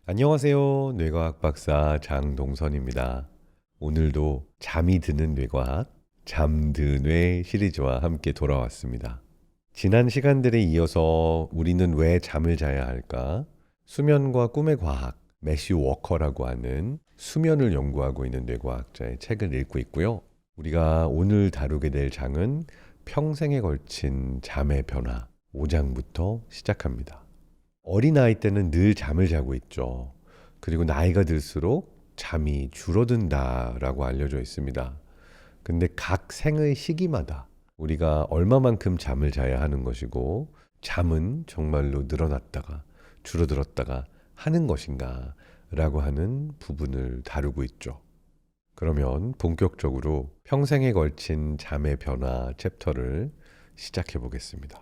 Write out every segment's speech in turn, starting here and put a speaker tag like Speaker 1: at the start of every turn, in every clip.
Speaker 1: 안녕하세요. 뇌과학 박사 장동선입니다. 오늘도 잠이 드는 뇌과학, 잠드뇌 시리즈와 함께 돌아왔습니다. 지난 시간들에 이어서 우리는 왜 잠을 자야 할까? 수면과 꿈의 과학, 매슈 워커라고 하는 수면을 연구하고 있는 뇌과학자의 책을 읽고 있고요. 우리가 오늘 다루게 될 장은 평생에 걸친 잠의 변화 5장부터 시작합니다. 어린아이 때는 늘 잠을 자고 있죠. 그리고 나이가 들수록 잠이 줄어든다라고 알려져 있습니다. 근데 각 생의 시기마다 우리가 얼마만큼 잠을 자야 하는 것이고, 잠은 정말로 늘어났다가 줄어들었다가 하는 것인가 라고 하는 부분을 다루고 있죠. 그러면 본격적으로 평생에 걸친 잠의 변화 챕터를 시작해 보겠습니다.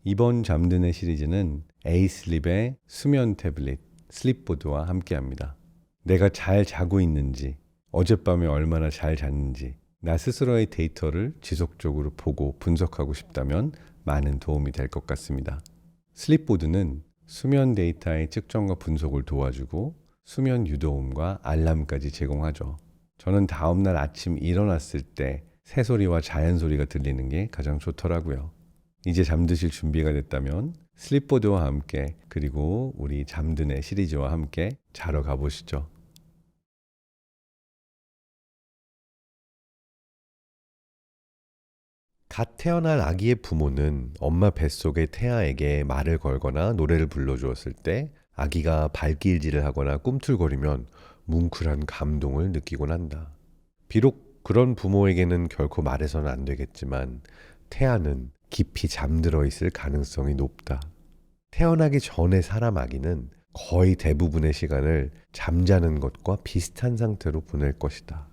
Speaker 1: 이번 잠드네 시리즈는 에이슬립의 수면 태블릿 슬립보드와 함께합니다. 내가 잘 자고 있는지, 어젯밤에 얼마나 잘 잤는지 나 스스로의 데이터를 지속적으로 보고 분석하고 싶다면 많은 도움이 될 것 같습니다. 슬립보드는 수면 데이터의 측정과 분석을 도와주고 수면 유도음과 알람까지 제공하죠. 저는 다음날 아침 일어났을 때 새소리와 자연소리가 들리는 게 가장 좋더라고요. 이제 잠드실 준비가 됐다면 슬립보드와 함께, 그리고 우리 잠드네 시리즈와 함께 자러 가보시죠. 갓 태어난 아기의 부모는 엄마 뱃속의 태아에게 말을 걸거나 노래를 불러주었을 때 아기가 발길질을 하거나 꿈틀거리면 뭉클한 감동을 느끼곤 한다. 비록 그런 부모에게는 결코 말해서는 안 되겠지만 태아는 깊이 잠들어 있을 가능성이 높다. 태어나기 전에 사람 아기는 거의 대부분의 시간을 잠자는 것과 비슷한 상태로 보낼 것이다.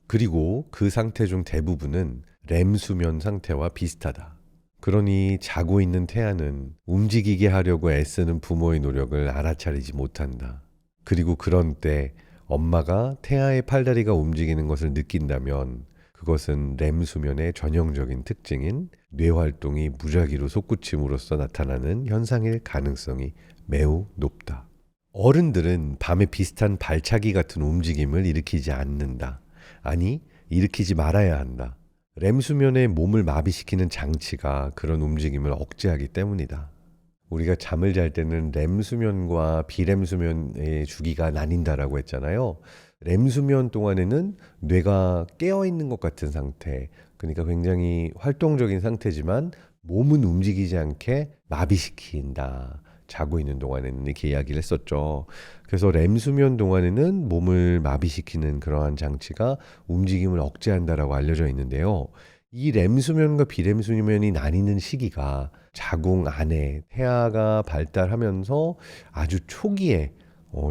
Speaker 1: 그리고 그 상태 중 대부분은 렘 수면 상태와 비슷하다. 그러니 자고 있는 태아는 움직이게 하려고 애쓰는 부모의 노력을 알아차리지 못한다. 그리고 그런 때 엄마가 태아의 팔다리가 움직이는 것을 느낀다면 그것은 렘 수면의 전형적인 특징인 뇌활동이 무작위로 솟구침으로써 나타나는 현상일 가능성이 매우 높다. 어른들은 밤에 비슷한 발차기 같은 움직임을 일으키지 않는다. 아니, 일으키지 말아야 한다. 렘 수면에 몸을 마비시키는 장치가 그런 움직임을 억제하기 때문이다. 우리가 잠을 잘 때는 렘 수면과 비렘 수면의 주기가 나뉜다라고 했잖아요. 렘 수면 동안에는 뇌가 깨어 있는 것 같은 상태, 그러니까 굉장히 활동적인 상태지만 몸은 움직이지 않게 마비시킨다. 자고 있는 동안에는 이렇게 이야기를 했었죠. 그래서 렘 수면 동안에는 몸을 마비시키는 그러한 장치가 움직임을 억제한다라고 알려져 있는데요. 이 렘 수면과 비렘 수면이 나뉘는 시기가 자궁 안에 태아가 발달하면서 아주 초기에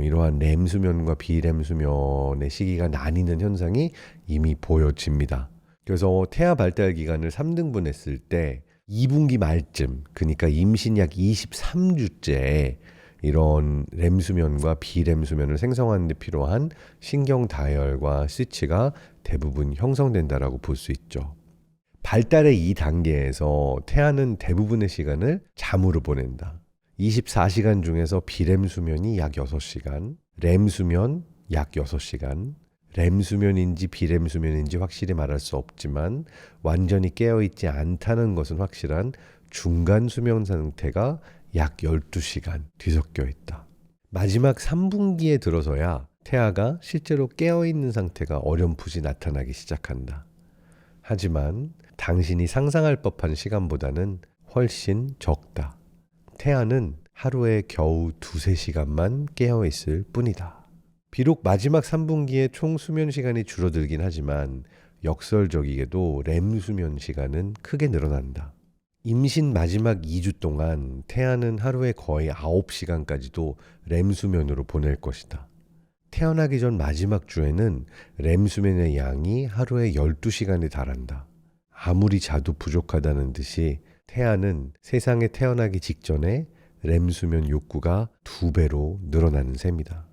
Speaker 1: 이러한 렘 수면과 비렘 수면의 시기가 나뉘는 현상이 이미 보여집니다. 그래서 태아 발달 기간을 3등분했을 때 2분기 말쯤, 그러니까 임신 약 23주째에 이런 렘 수면과 비렘 수면을 생성하는 데 필요한 신경 다혈과 스위치가 대부분 형성된다라고 볼 수 있죠. 발달의 이 단계에서 태아는 대부분의 시간을 잠으로 보낸다. 24시간 중에서 비렘 수면이 약 6시간, 렘 수면 약 6시간, 렘 수면인지 비렘 수면인지 확실히 말할 수 없지만 완전히 깨어있지 않다는 것은 확실한 중간 수면 상태가 약 12시간 뒤섞여 있다. 마지막 3분기에 들어서야 태아가 실제로 깨어있는 상태가 어렴풋이 나타나기 시작한다. 하지만 당신이 상상할 법한 시간보다는 훨씬 적다. 태아는 하루에 겨우 2~3시간만 깨어있을 뿐이다. 비록 마지막 3분기에 총 수면 시간이 줄어들긴 하지만 역설적이게도 렘 수면 시간은 크게 늘어난다. 임신 마지막 2주 동안 태아는 하루에 거의 9시간까지도 렘 수면으로 보낼 것이다. 태어나기 전 마지막 주에는 렘 수면의 양이 하루에 12시간에 달한다. 아무리 자도 부족하다는 듯이 태아는 세상에 태어나기 직전에 렘 수면 욕구가 2배로 늘어나는 셈이다.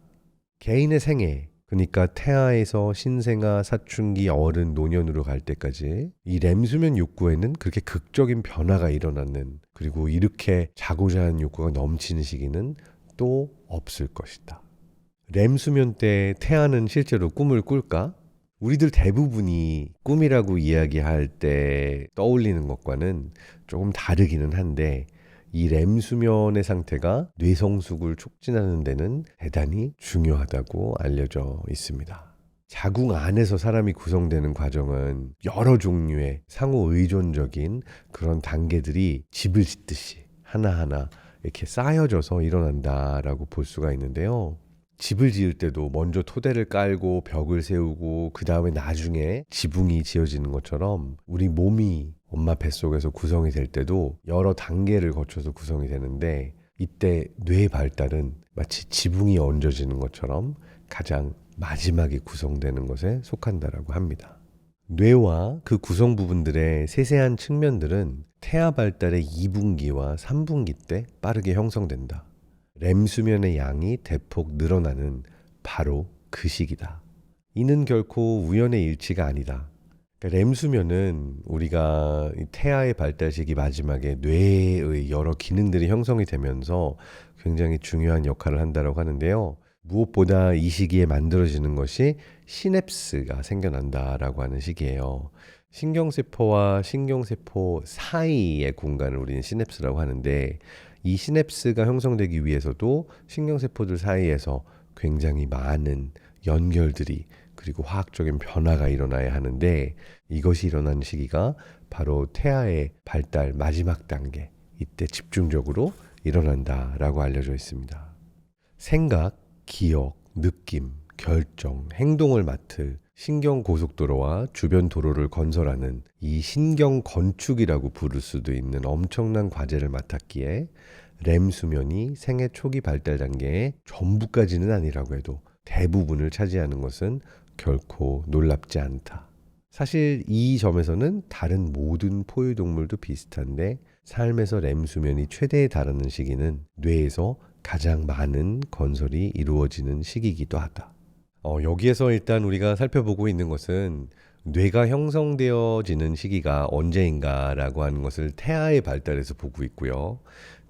Speaker 1: 개인의 생애, 그러니까 태아에서 신생아, 사춘기, 어른, 노년으로 갈 때까지 이 렘 수면 욕구에는 그렇게 극적인 변화가 일어나는, 그리고 이렇게 자고자 하는 욕구가 넘치는 시기는 또 없을 것이다. 렘 수면 때 태아는 실제로 꿈을 꿀까? 우리들 대부분이 꿈이라고 이야기할 때 떠올리는 것과는 조금 다르기는 한데 이 렘 수면의 상태가 뇌성숙을 촉진하는 데는 대단히 중요하다고 알려져 있습니다. 자궁 안에서 사람이 구성되는 과정은 여러 종류의 상호 의존적인 그런 단계들이 집을 짓듯이 하나하나 이렇게 쌓여져서 일어난다라고 볼 수가 있는데요. 집을 지을 때도 먼저 토대를 깔고 벽을 세우고 그 다음에 나중에 지붕이 지어지는 것처럼 우리 몸이 엄마 뱃속에서 구성이 될 때도 여러 단계를 거쳐서 구성이 되는데 이때 뇌 발달은 마치 지붕이 얹어지는 것처럼 가장 마지막에 구성되는 것에 속한다라고 합니다. 뇌와 그 구성 부분들의 세세한 측면들은 태아 발달의 2분기와 3분기 때 빠르게 형성된다. 렘 수면의 양이 대폭 늘어나는 바로 그 시기다. 이는 결코 우연의 일치가 아니다. 렘 수면은 우리가 태아의 발달 시기 마지막에 뇌의 여러 기능들이 형성이 되면서 굉장히 중요한 역할을 한다고 하는데요. 무엇보다 이 시기에 만들어지는 것이 시냅스가 생겨난다라고 하는 시기예요. 신경세포와 신경세포 사이의 공간을 우리는 시냅스라고 하는데 이 시냅스가 형성되기 위해서도 신경세포들 사이에서 굉장히 많은 연결들이 그리고 화학적인 변화가 일어나야 하는데 이것이 일어나는 시기가 바로 태아의 발달 마지막 단계 이때 집중적으로 일어난다라고 알려져 있습니다. 생각, 기억, 느낌, 결정, 행동을 맡을 신경고속도로와 주변 도로를 건설하는 이 신경건축이라고 부를 수도 있는 엄청난 과제를 맡았기에 렘 수면이 생애 초기 발달 단계의 전부까지는 아니라고 해도 대부분을 차지하는 것은 결코 놀랍지 않다. 사실 이 점에서는 다른 모든 포유동물도 비슷한데 삶에서 렘 수면이 최대에 달하는 시기는 뇌에서 가장 많은 건설이 이루어지는 시기이기도 하다. 여기에서 일단 우리가 살펴보고 있는 것은 뇌가 형성되어지는 시기가 언제인가라고 하는 것을 태아의 발달에서 보고 있고요.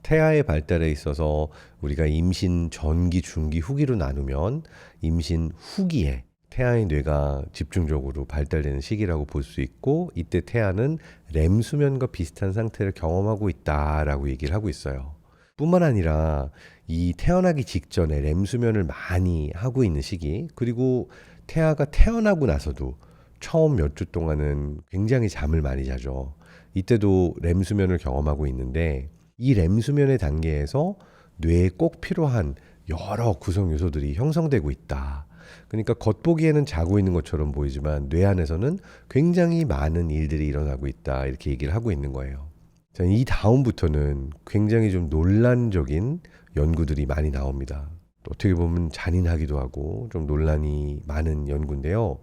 Speaker 1: 태아의 발달에 있어서 우리가 임신 전기, 중기, 후기로 나누면 임신 후기에 태아의 뇌가 집중적으로 발달되는 시기라고 볼 수 있고 이때 태아는 렘 수면과 비슷한 상태를 경험하고 있다라고 얘기를 하고 있어요. 뿐만 아니라 이 태어나기 직전에 렘 수면을 많이 하고 있는 시기 그리고 태아가 태어나고 나서도 처음 몇 주 동안은 굉장히 잠을 많이 자죠. 이때도 렘 수면을 경험하고 있는데 이 렘 수면의 단계에서 뇌에 꼭 필요한 여러 구성 요소들이 형성되고 있다. 그러니까 겉보기에는 자고 있는 것처럼 보이지만 뇌 안에서는 굉장히 많은 일들이 일어나고 있다. 이렇게 얘기를 하고 있는 거예요. 자, 이 다음부터는 굉장히 좀 논란적인 연구들이 많이 나옵니다. 어떻게 보면 잔인하기도 하고 좀 논란이 많은 연구인데요.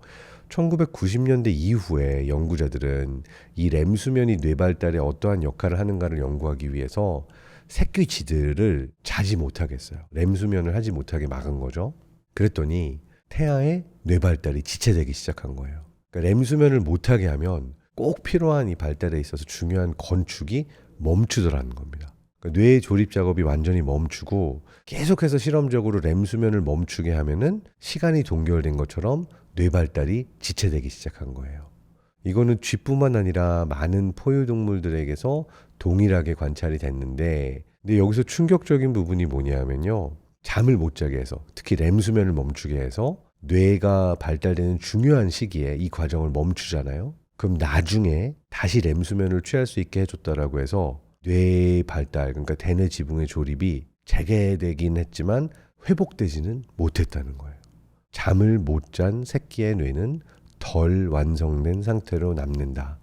Speaker 1: 1990년대 이후에 연구자들은 이 렘 수면이 뇌 발달에 어떠한 역할을 하는가를 연구하기 위해서 새끼쥐들을 자지 못하게 했어요. 렘 수면을 하지 못하게 막은 거죠. 그랬더니 태아의 뇌 발달이 지체되기 시작한 거예요. 그러니까 렘 수면을 못하게 하면 꼭 필요한 이 발달에 있어서 중요한 건축이 멈추더라는 겁니다. 그러니까 뇌의 조립 작업이 완전히 멈추고 계속해서 실험적으로 렘 수면을 멈추게 하면은 시간이 동결된 것처럼 뇌 발달이 지체되기 시작한 거예요. 이거는 쥐뿐만 아니라 많은 포유동물들에게서 동일하게 관찰이 됐는데 근데 여기서 충격적인 부분이 뭐냐면요. 잠을 못 자게 해서 특히 렘 수면을 멈추게 해서 뇌가 발달되는 중요한 시기에 이 과정을 멈추잖아요. 그럼 나중에 다시 렘 수면을 취할 수 있게 해줬다라고 해서 뇌 발달, 그러니까 대뇌 지붕의 조립이 재개되긴 했지만 회복되지는 못했다는 거예요. 잠을 못 잔 새끼의 뇌는 덜 완성된 상태로 남는다.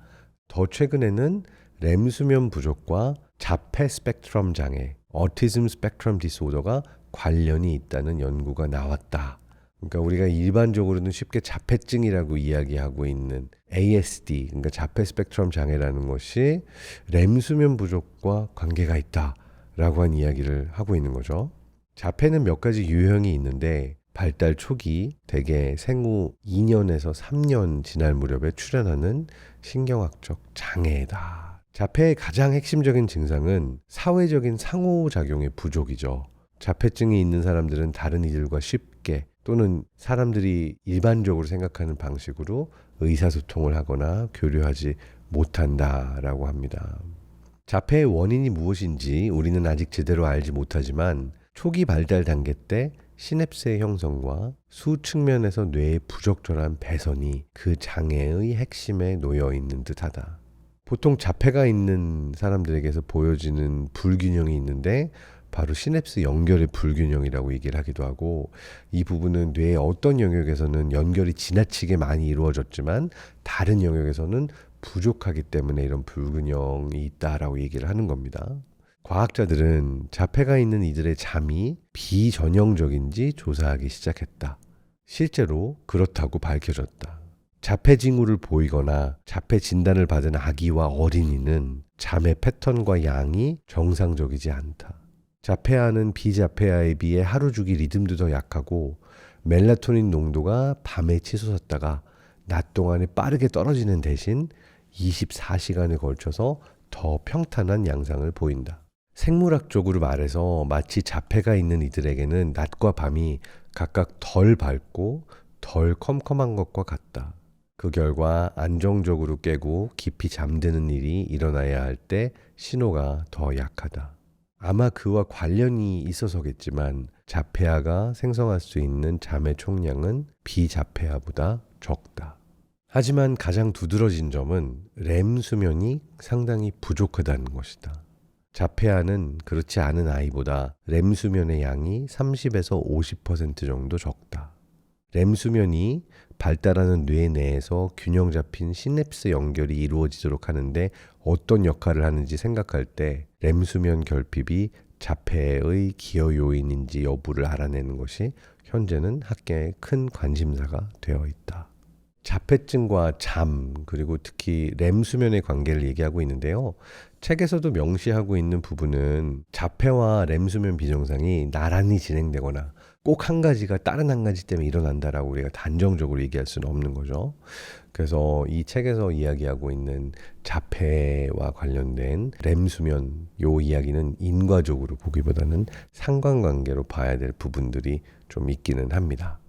Speaker 1: 더 최근에는 렘 수면 부족과 자폐 스펙트럼 장애, 어티즘 스펙트럼 디스오더가 관련이 있다는 연구가 나왔다. 그러니까 우리가 일반적으로는 쉽게 자폐증이라고 이야기하고 있는 ASD, 그러니까 자폐 스펙트럼 장애라는 것이 렘 수면 부족과 관계가 있다라고 한 이야기를 하고 있는 거죠. 자폐는 몇 가지 유형이 있는데 발달 초기, 대개 생후 2년에서 3년 지날 무렵에 출현하는 신경학적 장애다. 자폐의 가장 핵심적인 증상은 사회적인 상호작용의 부족이죠. 자폐증이 있는 사람들은 다른 이들과 쉽게 또는 사람들이 일반적으로 생각하는 방식으로 의사소통을 하거나 교류하지 못한다라고 합니다. 자폐의 원인이 무엇인지 우리는 아직 제대로 알지 못하지만 초기 발달 단계 때 시냅스의 형성과 수측면에서 뇌의 부적절한 배선이 그 장애의 핵심에 놓여 있는 듯하다. 보통 자폐가 있는 사람들에게서 보여지는 불균형이 있는데 바로 시냅스 연결의 불균형이라고 얘기를 하기도 하고, 이 부분은 뇌의 어떤 영역에서는 연결이 지나치게 많이 이루어졌지만 다른 영역에서는 부족하기 때문에 이런 불균형이 있다라고 얘기를 하는 겁니다. 과학자들은 자폐가 있는 이들의 잠이 비전형적인지 조사하기 시작했다. 실제로 그렇다고 밝혀졌다. 자폐 징후를 보이거나 자폐 진단을 받은 아기와 어린이는 잠의 패턴과 양이 정상적이지 않다. 자폐아는 비자폐아에 비해 하루 주기 리듬도 더 약하고 멜라토닌 농도가 밤에 치솟았다가 낮 동안에 빠르게 떨어지는 대신 24시간에 걸쳐서 더 평탄한 양상을 보인다. 생물학적으로 말해서 마치 자폐가 있는 이들에게는 낮과 밤이 각각 덜 밝고 덜 컴컴한 것과 같다. 그 결과 안정적으로 깨고 깊이 잠드는 일이 일어나야 할 때 신호가 더 약하다. 아마 그와 관련이 있어서겠지만 자폐아가 생성할 수 있는 잠의 총량은 비자폐아보다 적다. 하지만 가장 두드러진 점은 렘 수면이 상당히 부족하다는 것이다. 자폐아는 그렇지 않은 아이보다 렘 수면의 양이 30에서 50% 정도 적다. 렘 수면이 발달하는 뇌 내에서 균형 잡힌 시냅스 연결이 이루어지도록 하는데 어떤 역할을 하는지 생각할 때 렘 수면 결핍이 자폐의 기여 요인인지 여부를 알아내는 것이 현재는 학계의 큰 관심사가 되어 있다. 자폐증과 잠, 그리고 특히 렘 수면의 관계를 얘기하고 있는데요. 책에서도 명시하고 있는 부분은 자폐와 렘 수면 비정상이 나란히 진행되거나 꼭 한 가지가 다른 한 가지 때문에 일어난다라고 우리가 단정적으로 얘기할 수는 없는 거죠. 그래서 이 책에서 이야기하고 있는 자폐와 관련된 렘 수면, 요 이야기는 인과적으로 보기보다는 상관관계로 봐야 될 부분들이 좀 있기는 합니다.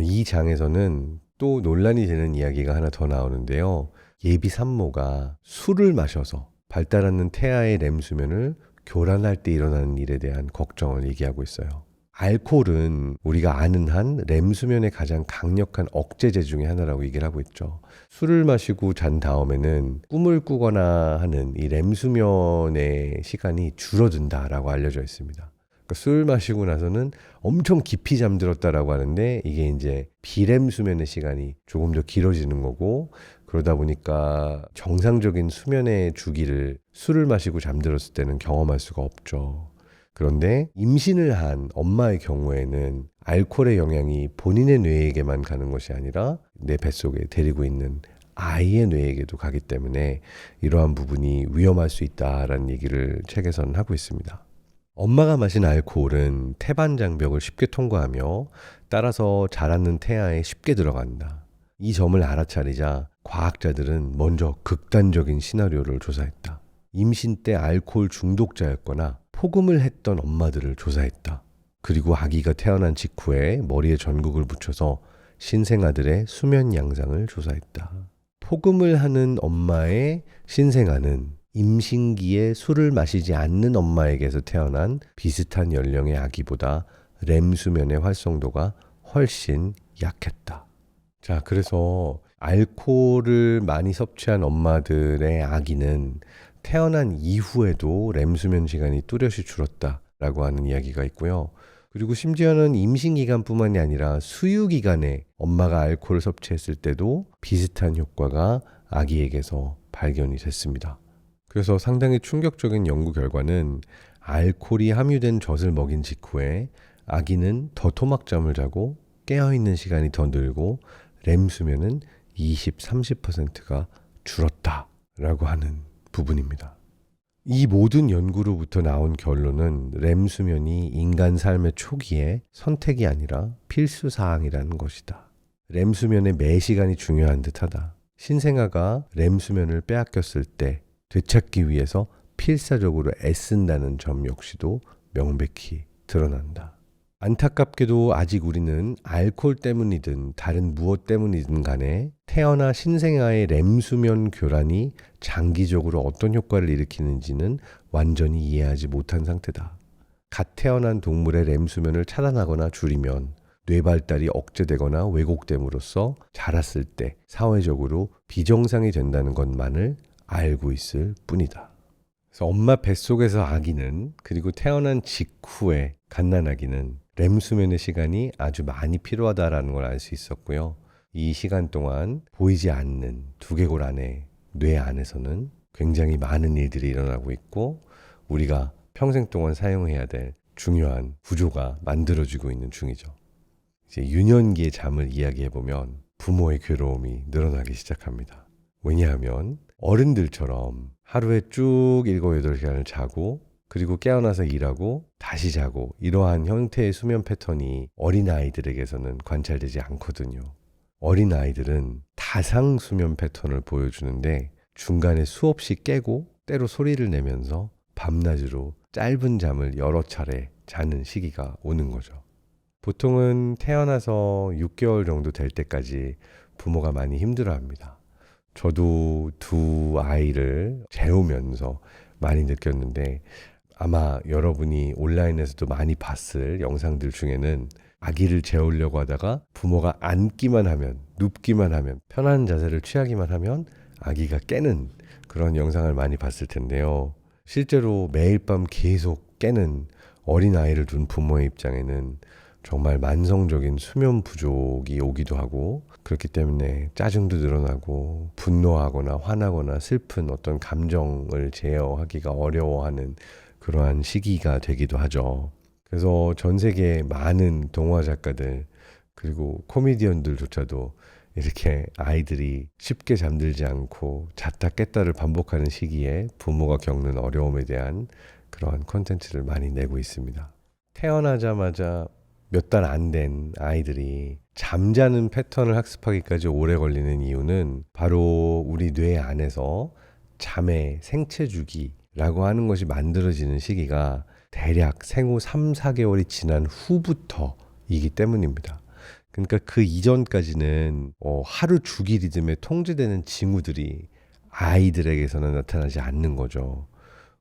Speaker 1: 이 장에서는 또 논란이 되는 이야기가 하나 더 나오는데요. 예비 산모가 술을 마셔서 발달하는 태아의 렘 수면을 교란할 때 일어나는 일에 대한 걱정을 얘기하고 있어요. 알코올은 우리가 아는 한 렘 수면의 가장 강력한 억제제 중에 하나라고 얘기를 하고 있죠. 술을 마시고 잔 다음에는 꿈을 꾸거나 하는 이 렘 수면의 시간이 줄어든다라고 알려져 있습니다. 그러니까 술 마시고 나서는 엄청 깊이 잠들었다라고 하는데 이게 이제 비렘 수면의 시간이 조금 더 길어지는 거고, 그러다 보니까 정상적인 수면의 주기를 술을 마시고 잠들었을 때는 경험할 수가 없죠. 그런데 임신을 한 엄마의 경우에는 알코올의 영향이 본인의 뇌에게만 가는 것이 아니라 내 뱃속에 데리고 있는 아이의 뇌에게도 가기 때문에 이러한 부분이 위험할 수 있다라는 얘기를 책에서는 하고 있습니다. 엄마가 마신 알코올은 태반 장벽을 쉽게 통과하며 따라서 자라는 태아에 쉽게 들어간다. 이 점을 알아차리자 과학자들은 먼저 극단적인 시나리오를 조사했다. 임신 때 알코올 중독자였거나 폭음을 했던 엄마들을 조사했다. 그리고 아기가 태어난 직후에 머리에 전극을 붙여서 신생아들의 수면 양상을 조사했다. 폭음을 하는 엄마의 신생아는 임신기에 술을 마시지 않는 엄마에게서 태어난 비슷한 연령의 아기보다 렘 수면의 활성도가 훨씬 약했다. 자, 그래서 알코올을 많이 섭취한 엄마들의 아기는 태어난 이후에도 렘 수면 시간이 뚜렷이 줄었다라고 하는 이야기가 있고요. 그리고 심지어는 임신 기간뿐만이 아니라 수유 기간에 엄마가 알코올을 섭취했을 때도 비슷한 효과가 아기에게서 발견이 됐습니다. 그래서 상당히 충격적인 연구 결과는 알코올이 함유된 젖을 먹인 직후에 아기는 더 토막잠을 자고 깨어있는 시간이 더 늘고 렘 수면은 20-30%가 줄었다라고 하는 부분입니다. 이 모든 연구로부터 나온 결론은 렘 수면이 인간 삶의 초기에 선택이 아니라 필수 사항이라는 것이다. 렘 수면의 매 시간이 중요한 듯하다. 신생아가 렘 수면을 빼앗겼을 때 되찾기 위해서 필사적으로 애쓴다는 점 역시도 명백히 드러난다. 안타깝게도 아직 우리는 알코올 때문이든 다른 무엇 때문이든 간에 태어나 신생아의 렘수면 교란이 장기적으로 어떤 효과를 일으키는지는 완전히 이해하지 못한 상태다. 갓 태어난 동물의 렘수면을 차단하거나 줄이면 뇌 발달이 억제되거나 왜곡됨으로써 자랐을 때 사회적으로 비정상이 된다는 것만을 알고 있을 뿐이다. 그래서 엄마 뱃속에서 아기는, 그리고 태어난 직후에 갓난아기는 렘수면의 시간이 아주 많이 필요하다라는 걸 알 수 있었고요. 이 시간 동안 보이지 않는 두개골 안에, 뇌 안에서는 굉장히 많은 일들이 일어나고 있고 우리가 평생 동안 사용해야 될 중요한 구조가 만들어지고 있는 중이죠. 이제 유년기의 잠을 이야기해보면 부모의 괴로움이 늘어나기 시작합니다. 왜냐하면 어른들처럼 하루에 쭉 7, 8시간을 자고 그리고 깨어나서 일하고 다시 자고 이러한 형태의 수면 패턴이 어린아이들에게서는 관찰되지 않거든요. 어린아이들은 다상 수면 패턴을 보여주는데 중간에 수없이 깨고 때로 소리를 내면서 밤낮으로 짧은 잠을 여러 차례 자는 시기가 오는 거죠. 보통은 태어나서 6개월 정도 될 때까지 부모가 많이 힘들어합니다. 저도 두 아이를 재우면서 많이 느꼈는데 아마 여러분이 온라인에서도 많이 봤을 영상들 중에는 아기를 재우려고 하다가 부모가 앉기만 하면, 눕기만 하면, 편한 자세를 취하기만 하면 아기가 깨는 그런 영상을 많이 봤을 텐데요. 실제로 매일 밤 계속 깨는 어린아이를 둔 부모의 입장에는 정말 만성적인 수면 부족이 오기도 하고 그렇기 때문에 짜증도 늘어나고 분노하거나 화나거나 슬픈 어떤 감정을 제어하기가 어려워하는 그러한 시기가 되기도 하죠. 그래서 전 세계 많은 동화 작가들 그리고 코미디언들조차도 이렇게 아이들이 쉽게 잠들지 않고 잤다 깼다를 반복하는 시기에 부모가 겪는 어려움에 대한 그러한 콘텐츠를 많이 내고 있습니다. 태어나자마자 몇 달 안 된 아이들이 잠자는 패턴을 학습하기까지 오래 걸리는 이유는 바로 우리 뇌 안에서 잠의 생체 주기라고 하는 것이 만들어지는 시기가 대략 생후 3, 4개월이 지난 후부터이기 때문입니다. 그러니까 그 이전까지는 하루 주기 리듬에 통제되는 징후들이 아이들에게서는 나타나지 않는 거죠.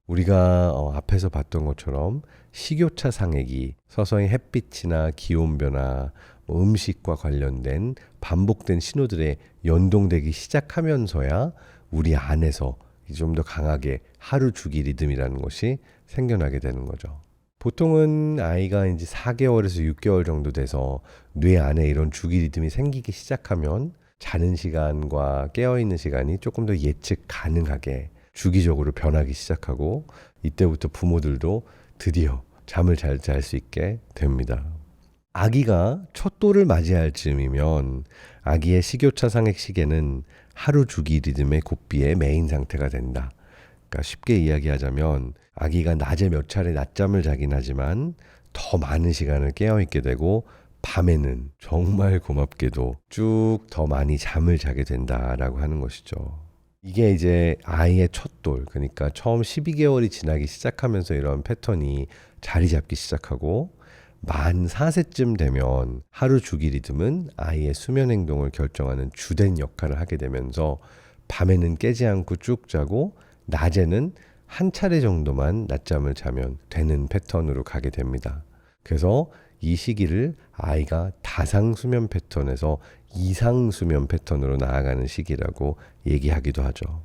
Speaker 1: 우리가 앞에서 봤던 것처럼 식욕차 상액이 서서히 햇빛이나 기온 변화, 음식과 관련된 반복된 신호들에 연동되기 시작하면서야 우리 안에서 좀 더 강하게 하루 주기 리듬이라는 것이 생겨나게 되는 거죠. 보통은 아이가 이제 4개월에서 6개월 정도 돼서 뇌 안에 이런 주기 리듬이 생기기 시작하면 자는 시간과 깨어있는 시간이 조금 더 예측 가능하게 주기적으로 변하기 시작하고 이때부터 부모들도 드디어 잠을 잘 잘 수 있게 됩니다. 아기가 첫 돌을 맞이할 즈음이면 아기의 식욕차 상액 시계는 하루 주기 리듬의 고삐의 메인 상태가 된다. 그러니까 쉽게 이야기하자면 아기가 낮에 몇 차례 낮잠을 자긴 하지만 더 많은 시간을 깨어있게 되고 밤에는 정말 고맙게도 쭉 더 많이 잠을 자게 된다라고 하는 것이죠. 이게 이제 아이의 첫 돌, 그러니까 처음 12개월이 지나기 시작하면서 이런 패턴이 자리 잡기 시작하고 만 4세쯤 되면 하루 주기 리듬은 아이의 수면 행동을 결정하는 주된 역할을 하게 되면서 밤에는 깨지 않고 쭉 자고 낮에는 한 차례 정도만 낮잠을 자면 되는 패턴으로 가게 됩니다. 그래서 이 시기를 아이가 다상 수면 패턴에서 이상 수면 패턴으로 나아가는 시기라고 얘기하기도 하죠.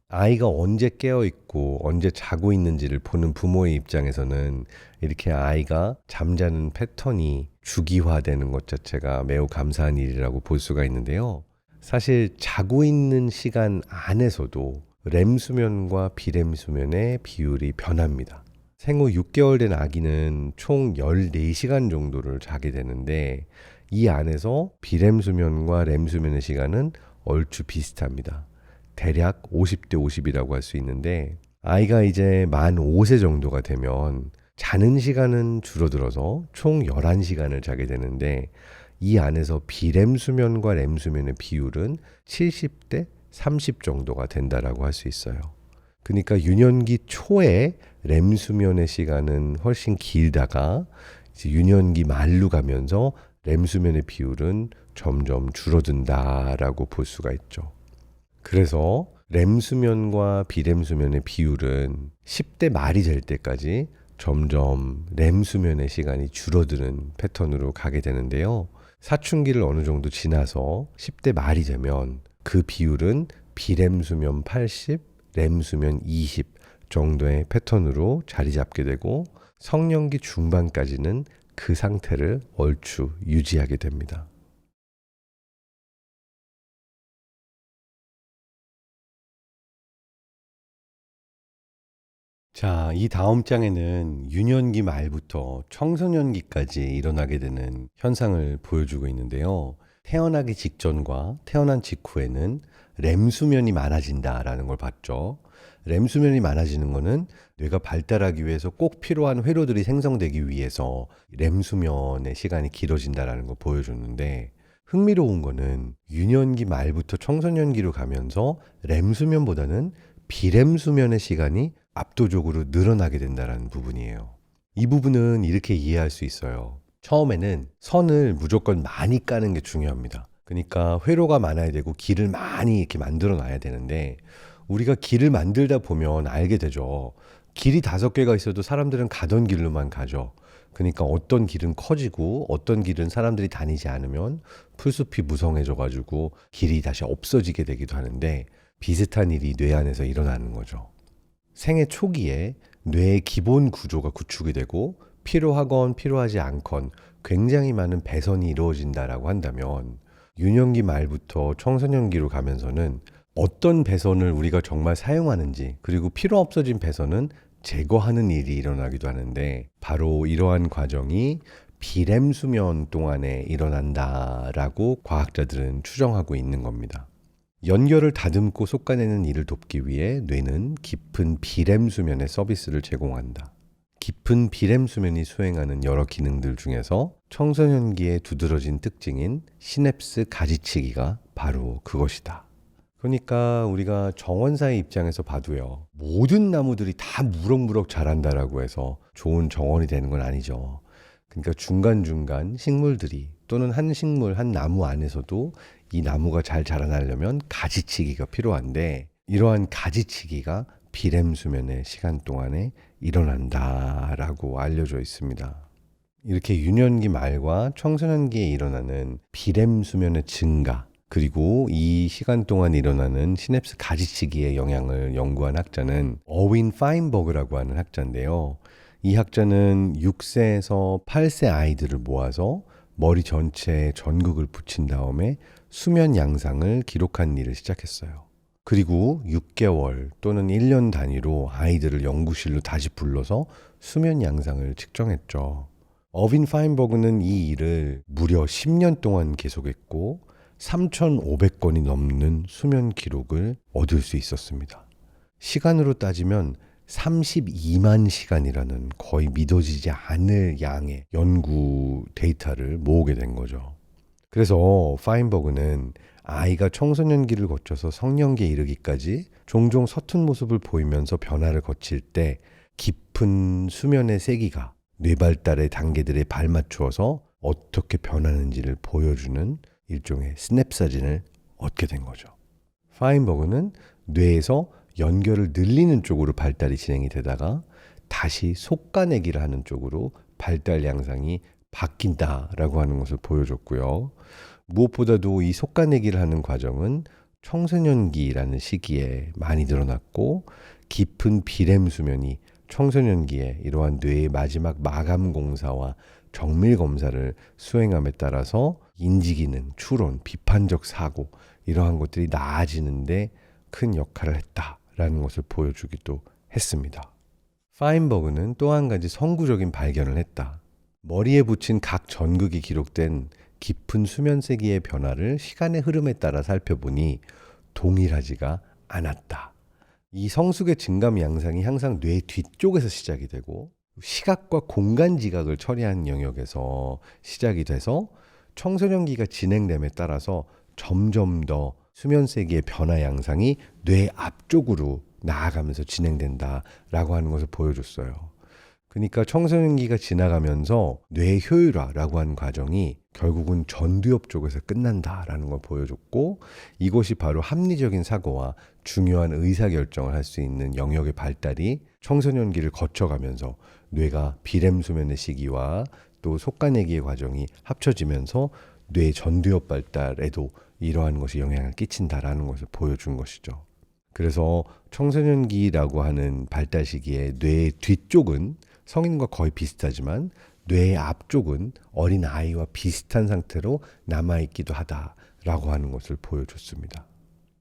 Speaker 1: 아이가 언제 깨어있고 언제 자고 있는지를 보는 부모의 입장에서는 이렇게 아이가 잠자는 패턴이 주기화되는 것 자체가 매우 감사한 일이라고 볼 수가 있는데요. 사실 자고 있는 시간 안에서도 렘 수면과 비렘 수면의 비율이 변합니다. 생후 6개월 된 아기는 총 14시간 정도를 자게 되는데 이 안에서 비렘 수면과 렘 수면의 시간은 얼추 비슷합니다. 대략 50대 50이라고 할 수 있는데 아이가 이제 만 5세 정도가 되면 자는 시간은 줄어들어서 총 11시간을 자게 되는데 이 안에서 비렘 수면과 렘 수면의 비율은 70대 30 정도가 된다라고 할 수 있어요. 그러니까 유년기 초에 렘 수면의 시간은 훨씬 길다가 이제 유년기 말로 가면서 렘 수면의 비율은 점점 줄어든다라고 볼 수가 있죠. 그래서 렘 수면과 비렘 수면의 비율은 10대 말이 될 때까지 점점 렘 수면의 시간이 줄어드는 패턴으로 가게 되는데요. 사춘기를 어느 정도 지나서 10대 말이 되면 그 비율은 비렘 수면 80, 렘 수면 20 정도의 패턴으로 자리 잡게 되고 성년기 중반까지는 그 상태를 얼추 유지하게 됩니다. 자, 이 다음 장에는 유년기 말부터 청소년기까지 일어나게 되는 현상을 보여주고 있는데요. 태어나기 직전과 태어난 직후에는 렘 수면이 많아진다라는 걸 봤죠. 렘 수면이 많아지는 거는 뇌가 발달하기 위해서 꼭 필요한 회로들이 생성되기 위해서 렘 수면의 시간이 길어진다라는 걸 보여줬는데 흥미로운 거는 유년기 말부터 청소년기로 가면서 렘 수면보다는 비렘 수면의 시간이 압도적으로 늘어나게 된다는 부분이에요. 이 부분은 이렇게 이해할 수 있어요. 처음에는 선을 무조건 많이 까는 게 중요합니다. 그러니까 회로가 많아야 되고 길을 많이 이렇게 만들어 놔야 되는데 우리가 길을 만들다 보면 알게 되죠. 길이 5개가 있어도 사람들은 가던 길로만 가죠. 그러니까 어떤 길은 커지고 어떤 길은 사람들이 다니지 않으면 풀숲이 무성해져 가지고 길이 다시 없어지게 되기도 하는데 비슷한 일이 뇌 안에서 일어나는 거죠. 생애 초기에 뇌의 기본 구조가 구축이 되고 필요하건 필요하지 않건 굉장히 많은 배선이 이루어진다라고 한다면 유년기 말부터 청소년기로 가면서는 어떤 배선을 우리가 정말 사용하는지 그리고 필요 없어진 배선은 제거하는 일이 일어나기도 하는데 바로 이러한 과정이 비렘 수면 동안에 일어난다라고 과학자들은 추정하고 있는 겁니다. 연결을 다듬고 솎아내는 일을 돕기 위해 뇌는 깊은 비렘 수면의 서비스를 제공한다. 깊은 비렘 수면이 수행하는 여러 기능들 중에서 청소년기의 두드러진 특징인 시냅스 가지치기가 바로 그것이다. 그러니까 우리가 정원사의 입장에서 봐도요. 모든 나무들이 다 무럭무럭 자란다라고 해서 좋은 정원이 되는 건 아니죠. 그러니까 중간중간 식물들이 또는 한 식물, 한 나무 안에서도 이 나무가 잘 자라나려면 가지치기가 필요한데 이러한 가지치기가 비렘 수면의 시간 동안에 일어난다라고 알려져 있습니다. 이렇게 유년기 말과 청소년기에 일어나는 비렘 수면의 증가 그리고 이 시간 동안 일어나는 시냅스 가지치기의 영향을 연구한 학자는 어윈 파인버그라고 하는 학자인데요. 이 학자는 6세에서 8세 아이들을 모아서 머리 전체에 전극을 붙인 다음에 수면 양상을 기록한 일을 시작했어요. 그리고 6개월 또는 1년 단위로 아이들을 연구실로 다시 불러서 수면 양상을 측정했죠. 어빈 파인버그는 이 일을 무려 10년 동안 계속했고 3,500건이 넘는 수면 기록을 얻을 수 있었습니다. 시간으로 따지면 32만 시간이라는 거의 믿어지지 않을 양의 연구 데이터를 모으게 된 거죠. 그래서 파인버그는 아이가 청소년기를 거쳐서 성년기에 이르기까지 종종 서툰 모습을 보이면서 변화를 거칠 때 깊은 수면의 세기가 뇌발달의 단계들에 발맞추어서 어떻게 변하는지를 보여주는 일종의 스냅 사진을 얻게 된 거죠. 파인버그는 뇌에서 연결을 늘리는 쪽으로 발달이 진행이 되다가 다시 솎아내기를 하는 쪽으로 발달 양상이 바뀐다라고 하는 것을 보여줬고요. 무엇보다도 이 솎아내기를 하는 과정은 청소년기라는 시기에 많이 드러났고 깊은 비렘 수면이 청소년기에 이러한 뇌의 마지막 마감 공사와 정밀 검사를 수행함에 따라서 인지기능, 추론, 비판적 사고 이러한 것들이 나아지는데 큰 역할을 했다라는 것을 보여주기도 했습니다. 파인버그는 또 한 가지 선구적인 발견을 했다. 머리에 붙인 각 전극이 기록된 깊은 수면 세기의 변화를 시간의 흐름에 따라 살펴보니 동일하지가 않았다. 이 성숙의 증감 양상이 항상 뇌 뒤쪽에서 시작이 되고 시각과 공간 지각을 처리하는 영역에서 시작이 돼서 청소년기가 진행됨에 따라서 점점 더 수면 세기의 변화 양상이 뇌 앞쪽으로 나아가면서 진행된다라고 하는 것을 보여줬어요. 그러니까 청소년기가 지나가면서 뇌 효율화라고 하는 과정이 결국은 전두엽 쪽에서 끝난다라는 걸 보여줬고, 이것이 바로 합리적인 사고와 중요한 의사결정을 할 수 있는 영역의 발달이 청소년기를 거쳐가면서 뇌가 비렘 수면의 시기와 또 속가내기의 과정이 합쳐지면서 뇌 전두엽 발달에도 이러한 것이 영향을 끼친다라는 것을 보여준 것이죠. 그래서 청소년기라고 하는 발달 시기에 뇌의 뒤쪽은 성인과 거의 비슷하지만 뇌의 앞쪽은 어린 아이와 비슷한 상태로 남아있기도 하다라고 하는 것을 보여줬습니다.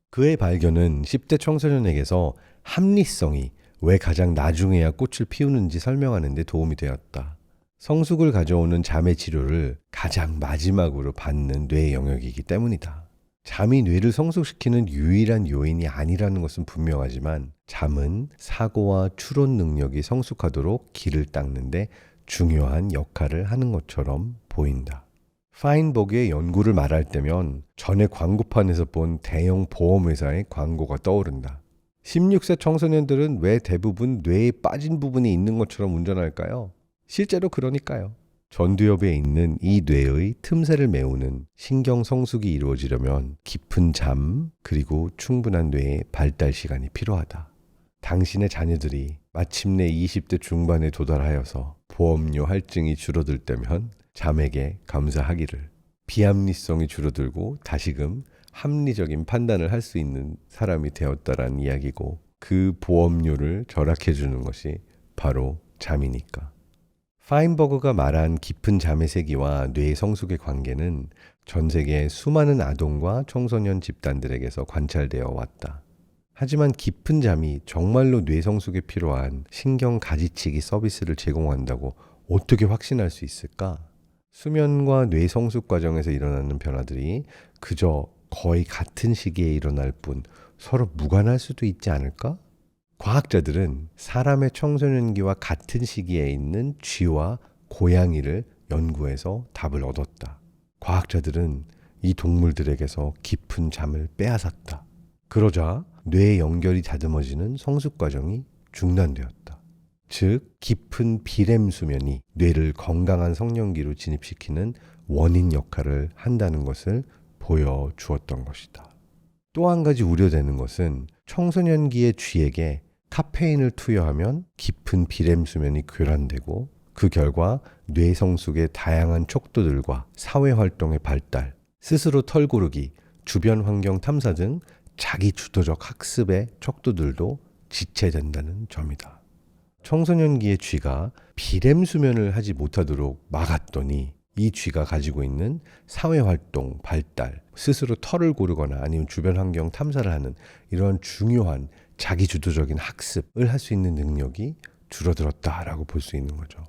Speaker 1: 그의 발견은 10대 청소년에게서 합리성이 왜 가장 나중에야 꽃을 피우는지 설명하는 데 도움이 되었다. 성숙을 가져오는 잠의 치료를 가장 마지막으로 받는 뇌의 영역이기 때문이다. 잠이 뇌를 성숙시키는 유일한 요인이 아니라는 것은 분명하지만 잠은 사고와 추론 능력이 성숙하도록 길을 닦는데 중요한 역할을 하는 것처럼 보인다. 파인버그의 연구를 말할 때면 전에 광고판에서 본 대형 보험회사의 광고가 떠오른다. 16세 청소년들은 왜 대부분 뇌에 빠진 부분이 있는 것처럼 운전할까요? 실제로 그러니까요. 전두엽에 있는 이 뇌의 틈새를 메우는 신경 성숙이 이루어지려면 깊은 잠 그리고 충분한 뇌의 발달 시간이 필요하다. 당신의 자녀들이 마침내 20대 중반에 도달하여서 보험료 할증이 줄어들 때면 잠에게 감사하기를. 비합리성이 줄어들고 다시금 합리적인 판단을 할 수 있는 사람이 되었다라는 이야기고, 그 보험료를 절약해 주는 것이 바로 잠이니까. 파인버그가 말한 깊은 잠의 세기와 뇌의 성숙의 관계는 전 세계 수많은 아동과 청소년 집단들에게서 관찰되어 왔다. 하지만 깊은 잠이 정말로 뇌 성숙에 필요한 신경 가지치기 서비스를 제공한다고 어떻게 확신할 수 있을까? 수면과 뇌 성숙 과정에서 일어나는 변화들이 그저 거의 같은 시기에 일어날 뿐 서로 무관할 수도 있지 않을까? 과학자들은 사람의 청소년기와 같은 시기에 있는 쥐와 고양이를 연구해서 답을 얻었다. 과학자들은 이 동물들에게서 깊은 잠을 빼앗았다. 그러자 뇌의 연결이 다듬어지는 성숙 과정이 중단되었다. 즉, 깊은 비렘 수면이 뇌를 건강한 성년기로 진입시키는 원인 역할을 한다는 것을 보여주었던 것이다. 또 한 가지 우려되는 것은 청소년기의 쥐에게 카페인을 투여하면 깊은 비렘 수면이 교란되고 그 결과 뇌 성숙의 다양한 척도들과 사회활동의 발달, 스스로 털고르기, 주변 환경 탐사 등 자기 주도적 학습의 척도들도 지체된다는 점이다. 청소년기의 쥐가 비렘 수면을 하지 못하도록 막았더니 이 쥐가 가지고 있는 사회활동, 발달, 스스로 털을 고르거나 아니면 주변 환경 탐사를 하는 이런 중요한 자기주도적인 학습을 할 수 있는 능력이 줄어들었다라고 볼 수 있는 거죠.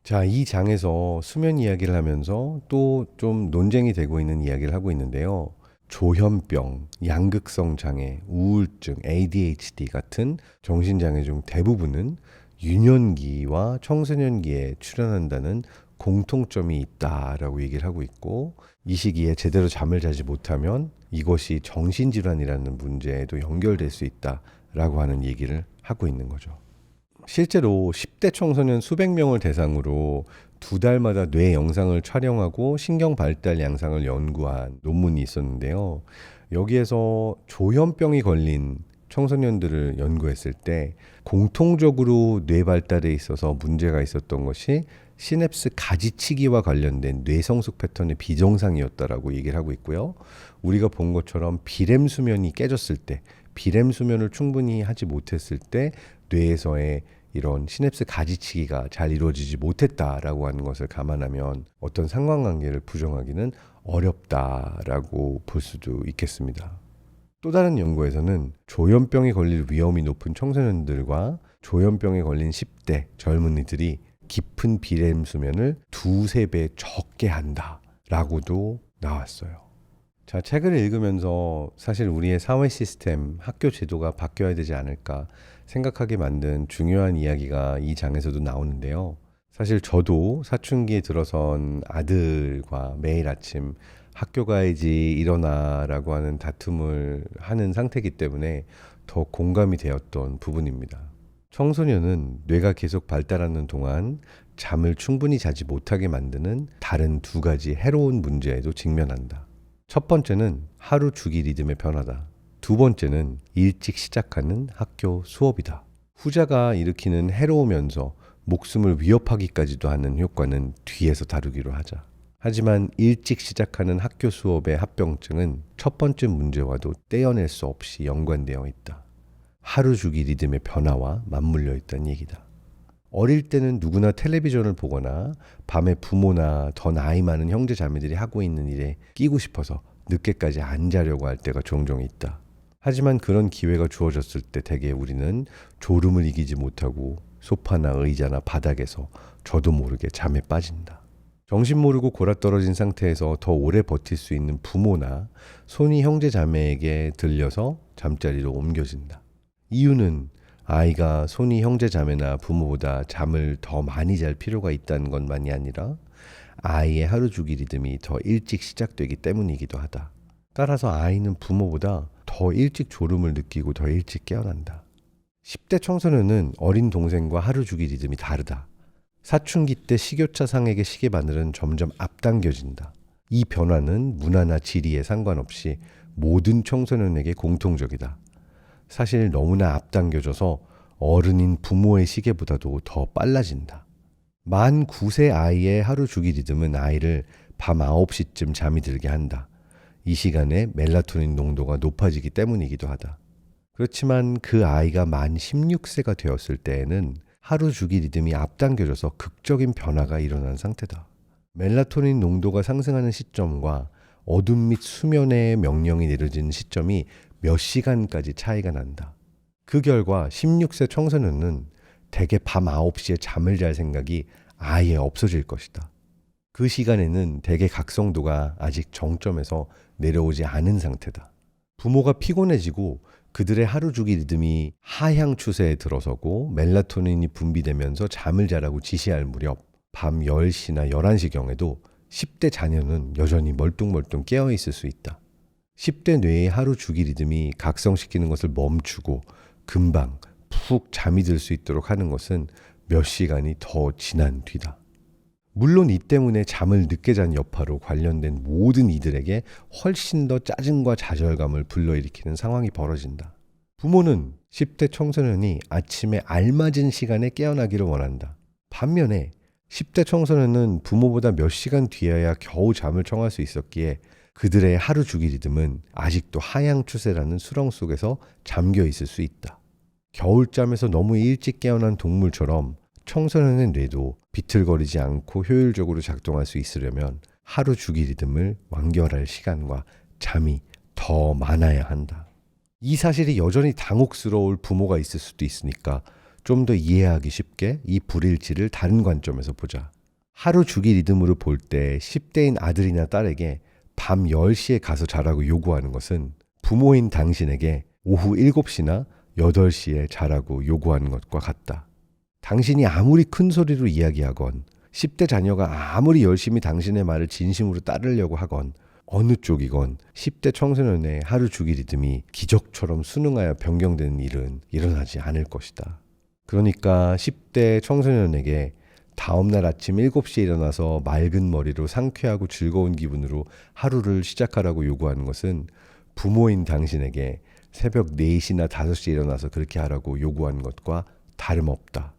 Speaker 1: 자, 이 장에서 수면 이야기를 하면서 또 좀 논쟁이 되고 있는 이야기를 하고 있는데요. 조현병, 양극성 장애, 우울증, ADHD 같은 정신장애 중 대부분은 유년기와 청소년기에 출현한다는 공통점이 있다라고 얘기를 하고 있고, 이 시기에 제대로 잠을 자지 못하면 이것이 정신질환이라는 문제에도 연결될 수 있다라고 하는 얘기를 하고 있는 거죠. 실제로 10대 청소년 수백 명을 대상으로 2달마다 뇌 영상을 촬영하고 신경 발달 양상을 연구한 논문이 있었는데요. 여기에서 조현병이 걸린 청소년들을 연구했을 때 공통적으로 뇌 발달에 있어서 문제가 있었던 것이 시냅스 가지치기와 관련된 뇌성숙 패턴의 비정상이었다라고 얘기를 하고 있고요. 우리가 본 것처럼 비렘 수면이 깨졌을 때, 비렘 수면을 충분히 하지 못했을 때 뇌에서의 이런 시냅스 가지치기가 잘 이루어지지 못했다라고 하는 것을 감안하면 어떤 상관관계를 부정하기는 어렵다라고 볼 수도 있겠습니다. 또 다른 연구에서는 조현병에 걸릴 위험이 높은 청소년들과 조현병에 걸린 10대 젊은이들이 깊은 비렘 수면을 2~3배 적게 한다라고도 나왔어요. 자, 책을 읽으면서 사실 우리의 사회 시스템, 학교 제도가 바뀌어야 되지 않을까 생각하게 만든 중요한 이야기가 이 장에서도 나오는데요. 사실 저도 사춘기에 들어선 아들과 매일 아침 학교 가야지 일어나라고 하는 다툼을 하는 상태이기 때문에 더 공감이 되었던 부분입니다. 청소년은 뇌가 계속 발달하는 동안 잠을 충분히 자지 못하게 만드는 다른 두 가지 해로운 문제에도 직면한다. 첫 번째는 하루 주기 리듬의 변화다. 두 번째는 일찍 시작하는 학교 수업이다. 후자가 일으키는 해로우면서 목숨을 위협하기까지도 하는 효과는 뒤에서 다루기로 하자. 하지만 일찍 시작하는 학교 수업의 합병증은 첫 번째 문제와도 떼어낼 수 없이 연관되어 있다. 하루 주기 리듬의 변화와 맞물려 있다는 얘기다. 어릴 때는 누구나 텔레비전을 보거나 밤에 부모나 더 나이 많은 형제 자매들이 하고 있는 일에 끼고 싶어서 늦게까지 안 자려고 할 때가 종종 있다. 하지만 그런 기회가 주어졌을 때 대개 우리는 졸음을 이기지 못하고 소파나 의자나 바닥에서 저도 모르게 잠에 빠진다. 정신 모르고 골아떨어진 상태에서 더 오래 버틸 수 있는 부모나 손이 형제 자매에게 들려서 잠자리로 옮겨진다. 이유는 아이가 손이 형제 자매나 부모보다 잠을 더 많이 잘 필요가 있다는 것만이 아니라 아이의 하루 주기 리듬이 더 일찍 시작되기 때문이기도 하다. 따라서 아이는 부모보다 더 일찍 졸음을 느끼고 더 일찍 깨어난다. 10대 청소년은 어린 동생과 하루 주기 리듬이 다르다. 사춘기 때 식욕차 상액의 시계바늘은 점점 앞당겨진다. 이 변화는 문화나 지리에 상관없이 모든 청소년에게 공통적이다. 사실 너무나 앞당겨져서 어른인 부모의 시계보다도 더 빨라진다. 만 9세 아이의 하루 주기 리듬은 아이를 밤 9시쯤 잠이 들게 한다. 이 시간에 멜라토닌 농도가 높아지기 때문이기도 하다. 그렇지만 그 아이가 만 16세가 되었을 때에는 하루 주기 리듬이 앞당겨져서 극적인 변화가 일어난 상태다. 멜라토닌 농도가 상승하는 시점과 어둠 및 수면의 명령이 내려지는 시점이 몇 시간까지 차이가 난다. 그 결과 16세 청소년은 대개 밤 9시에 잠을 잘 생각이 아예 없어질 것이다. 그 시간에는 대개 각성도가 아직 정점에서 내려오지 않은 상태다. 부모가 피곤해지고 그들의 하루 주기 리듬이 하향 추세에 들어서고 멜라토닌이 분비되면서 잠을 자라고 지시할 무렵 밤 10시나 11시경에도 10대 자녀는 여전히 멀뚱멀뚱 깨어있을 수 있다. 10대 뇌의 하루 주기 리듬이 각성시키는 것을 멈추고 금방 푹 잠이 들 수 있도록 하는 것은 몇 시간이 더 지난 뒤다. 물론 이 때문에 잠을 늦게 잔 여파로 관련된 모든 이들에게 훨씬 더 짜증과 좌절감을 불러일으키는 상황이 벌어진다. 부모는 10대 청소년이 아침에 알맞은 시간에 깨어나기를 원한다. 반면에 10대 청소년은 부모보다 몇 시간 뒤에야 겨우 잠을 청할 수 있었기에 그들의 하루 주기 리듬은 아직도 하향 추세라는 수렁 속에서 잠겨 있을 수 있다. 겨울잠에서 너무 일찍 깨어난 동물처럼 청소년의 뇌도 비틀거리지 않고 효율적으로 작동할 수 있으려면 하루 주기 리듬을 완결할 시간과 잠이 더 많아야 한다. 이 사실이 여전히 당혹스러울 부모가 있을 수도 있으니까 좀 더 이해하기 쉽게 이 불일치를 다른 관점에서 보자. 하루 주기 리듬으로 볼 때 10대인 아들이나 딸에게 밤 10시에 가서 자라고 요구하는 것은 부모인 당신에게 오후 7시나 8시에 자라고 요구하는 것과 같다. 당신이 아무리 큰 소리로 이야기하건 10대 자녀가 아무리 열심히 당신의 말을 진심으로 따르려고 하건 어느 쪽이건 10대 청소년의 하루 주기 리듬이 기적처럼 순응하여 변경되는 일은 일어나지 않을 것이다. 그러니까 10대 청소년에게 다음날 아침 7시에 일어나서 맑은 머리로 상쾌하고 즐거운 기분으로 하루를 시작하라고 요구하는 것은 부모인 당신에게 새벽 4시나 5시에 일어나서 그렇게 하라고 요구하는 것과 다름없다.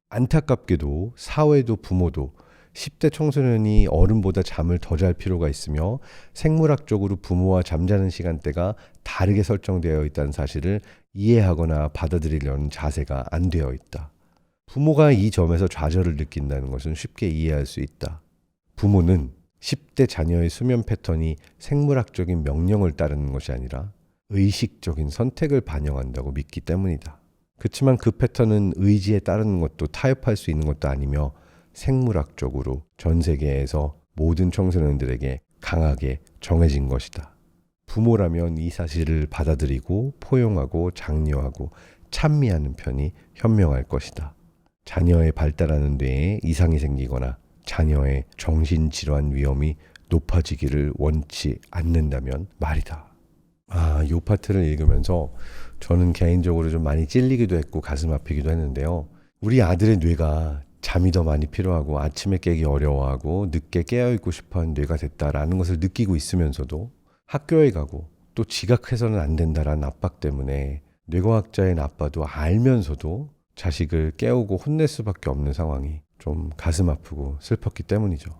Speaker 1: 안타깝게도 사회도 부모도 10대 청소년이 어른보다 잠을 더 잘 필요가 있으며 생물학적으로 부모와 잠자는 시간대가 다르게 설정되어 있다는 사실을 이해하거나 받아들이려는 자세가 안 되어 있다. 부모가 이 점에서 좌절을 느낀다는 것은 쉽게 이해할 수 있다. 부모는 10대 자녀의 수면 패턴이 생물학적인 명령을 따르는 것이 아니라 의식적인 선택을 반영한다고 믿기 때문이다. 그렇지만 그 패턴은 의지에 따르는 것도 타협할 수 있는 것도 아니며 생물학적으로 전 세계에서 모든 청소년들에게 강하게 정해진 것이다. 부모라면 이 사실을 받아들이고 포용하고 장려하고 찬미하는 편이 현명할 것이다. 자녀의 발달하는 뇌에 이상이 생기거나 자녀의 정신질환 위험이 높아지기를 원치 않는다면 말이다. 이 파트를 읽으면서 저는 개인적으로 좀 많이 찔리기도 했고 가슴 아프기도 했는데요. 우리 아들의 뇌가 잠이 더 많이 필요하고 아침에 깨기 어려워하고 늦게 깨어있고 싶어하는 뇌가 됐다라는 것을 느끼고 있으면서도 학교에 가고 또 지각해서는 안 된다라는 압박 때문에 뇌과학자인 아빠도 알면서도 자식을 깨우고 혼낼 수밖에 없는 상황이 좀 가슴 아프고 슬펐기 때문이죠.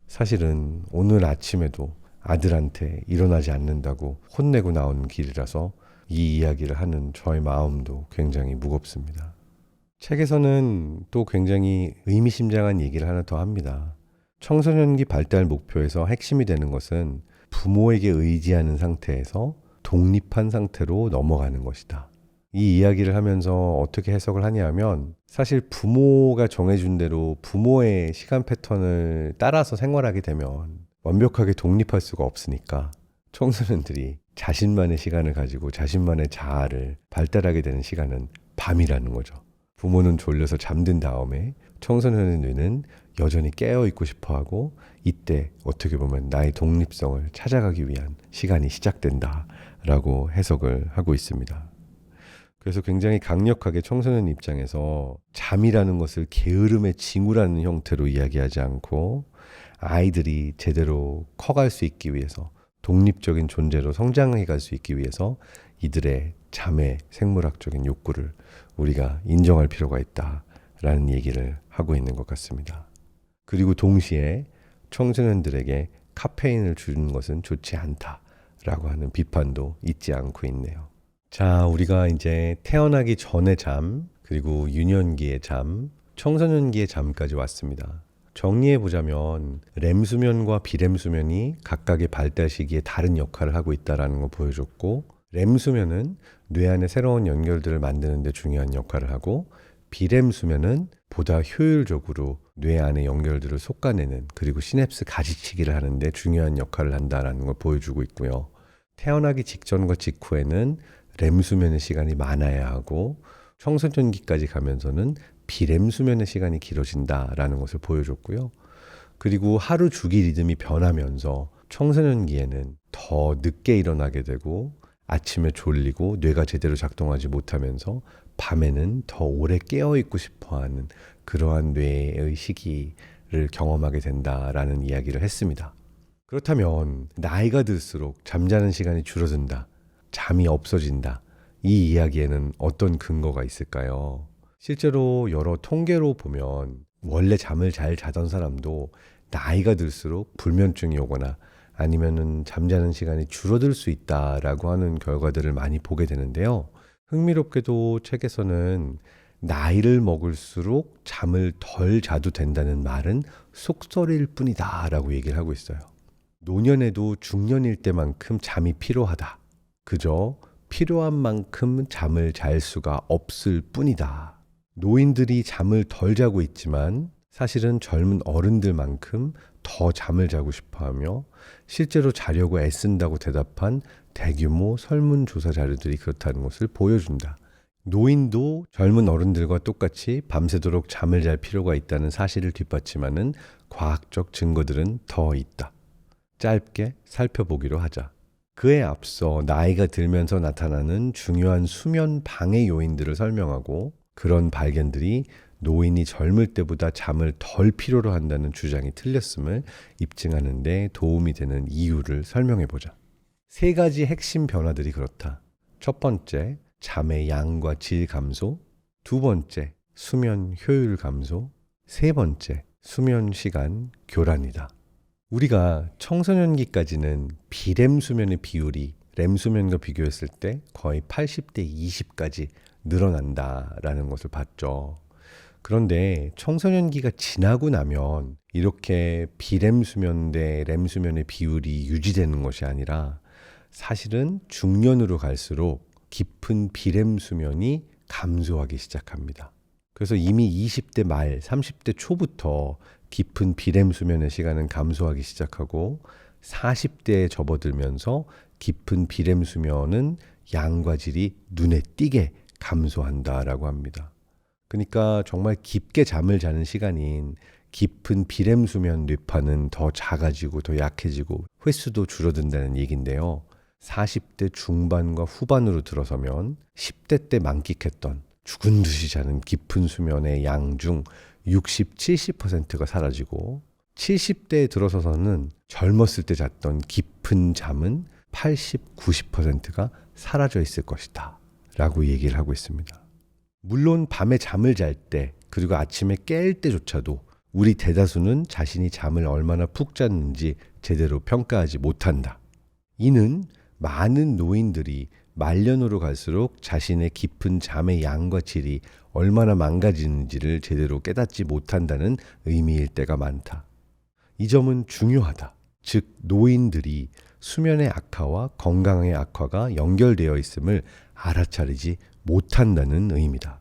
Speaker 1: 사실은 오늘 아침에도 아들한테 일어나지 않는다고 혼내고 나온 길이라서 이 이야기를 하는 저의 마음도 굉장히 무겁습니다. 책에서는 또 굉장히 의미심장한 얘기를 하나 더 합니다. 청소년기 발달 목표에서 핵심이 되는 것은 부모에게 의지하는 상태에서 독립한 상태로 넘어가는 것이다. 이 이야기를 하면서 어떻게 해석을 하냐면 사실 부모가 정해준 대로 부모의 시간 패턴을 따라서 생활하게 되면 완벽하게 독립할 수가 없으니까 청소년들이 자신만의 시간을 가지고 자신만의 자아를 발달하게 되는 시간은 밤이라는 거죠. 부모는 졸려서 잠든 다음에 청소년의 뇌는 여전히 깨어있고 싶어하고 이때 어떻게 보면 나의 독립성을 찾아가기 위한 시간이 시작된다라고 해석을 하고 있습니다. 그래서 굉장히 강력하게 청소년 입장에서 잠이라는 것을 게으름의 징후라는 형태로 이야기하지 않고 아이들이 제대로 커갈 수 있기 위해서 독립적인 존재로 성장해 갈 수 있기 위해서 이들의 잠의 생물학적인 욕구를 우리가 인정할 필요가 있다라는 얘기를 하고 있는 것 같습니다. 그리고 동시에 청소년들에게 카페인을 주는 것은 좋지 않다라고 하는 비판도 잊지 않고 있네요. 자, 우리가 이제 태어나기 전의 잠, 그리고 유년기의 잠, 청소년기의 잠까지 왔습니다. 정리해보자면 렘수면과 비렘수면이 각각의 발달 시기에 다른 역할을 하고 있다는 걸 보여줬고 렘수면은 뇌 안에 새로운 연결들을 만드는 데 중요한 역할을 하고 비렘수면은 보다 효율적으로 뇌 안의 연결들을 솎아내는 그리고 시냅스 가지치기를 하는 데 중요한 역할을 한다는 걸 보여주고 있고요. 태어나기 직전과 직후에는 렘수면의 시간이 많아야 하고 청소년기까지 가면서는 비렘수면의 시간이 길어진다라는 것을 보여줬고요. 그리고 하루 주기 리듬이 변하면서 청소년기에는 더 늦게 일어나게 되고 아침에 졸리고 뇌가 제대로 작동하지 못하면서 밤에는 더 오래 깨어있고 싶어하는 그러한 뇌의 시기를 경험하게 된다라는 이야기를 했습니다. 그렇다면 나이가 들수록 잠자는 시간이 줄어든다, 잠이 없어진다, 이 이야기에는 어떤 근거가 있을까요? 실제로 여러 통계로 보면 원래 잠을 잘 자던 사람도 나이가 들수록 불면증이 오거나 아니면은 잠자는 시간이 줄어들 수 있다라고 하는 결과들을 많이 보게 되는데요. 흥미롭게도 책에서는 나이를 먹을수록 잠을 덜 자도 된다는 말은 속설일 뿐이다라고 얘기를 하고 있어요. 노년에도 중년일 때만큼 잠이 필요하다. 그저 필요한 만큼 잠을 잘 수가 없을 뿐이다. 노인들이 잠을 덜 자고 있지만 사실은 젊은 어른들만큼 더 잠을 자고 싶어하며 실제로 자려고 애쓴다고 대답한 대규모 설문조사 자료들이 그렇다는 것을 보여준다. 노인도 젊은 어른들과 똑같이 밤새도록 잠을 잘 필요가 있다는 사실을 뒷받침하는 과학적 증거들은 더 있다. 짧게 살펴보기로 하자. 그에 앞서 나이가 들면서 나타나는 중요한 수면 방해 요인들을 설명하고 그런 발견들이 노인이 젊을 때보다 잠을 덜 필요로 한다는 주장이 틀렸음을 입증하는 데 도움이 되는 이유를 설명해 보자. 3가지 핵심 변화들이 그렇다. 첫 번째, 잠의 양과 질 감소. 2번째, 수면 효율 감소. 3번째, 수면 시간 교란이다. 우리가 청소년기까지는 비렘 수면의 비율이 렘 수면과 비교했을 때 거의 80대 20까지 늘어난다라는 것을 봤죠. 그런데 청소년기가 지나고 나면 이렇게 비렘 수면 대 렘 수면의 비율이 유지되는 것이 아니라 사실은 중년으로 갈수록 깊은 비렘 수면이 감소하기 시작합니다. 그래서 이미 20대 말, 30대 초부터 깊은 비렘 수면의 시간은 감소하기 시작하고 40대에 접어들면서 깊은 비렘 수면은 양과 질이 눈에 띄게 감소한다라고 합니다. 그러니까 정말 깊게 잠을 자는 시간인 깊은 비렘 수면 뇌파는 더 작아지고 더 약해지고 횟수도 줄어든다는 얘기인데요. 40대 중반과 후반으로 들어서면 10대 때 만끽했던 죽은 듯이 자는 깊은 수면의 양 중 60, 70%가 사라지고 70대에 들어서서는 젊었을 때 잤던 깊은 잠은 80, 90%가 사라져 있을 것이다 라고 얘기를 하고 있습니다. 물론 밤에 잠을 잘 때 그리고 아침에 깰 때조차도 우리 대다수는 자신이 잠을 얼마나 푹 잤는지 제대로 평가하지 못한다. 이는 많은 노인들이 말년으로 갈수록 자신의 깊은 잠의 양과 질이 얼마나 망가지는지를 제대로 깨닫지 못한다는 의미일 때가 많다. 이 점은 중요하다. 즉 노인들이 수면의 악화와 건강의 악화가 연결되어 있음을 알아차리지 못한다는 의미다.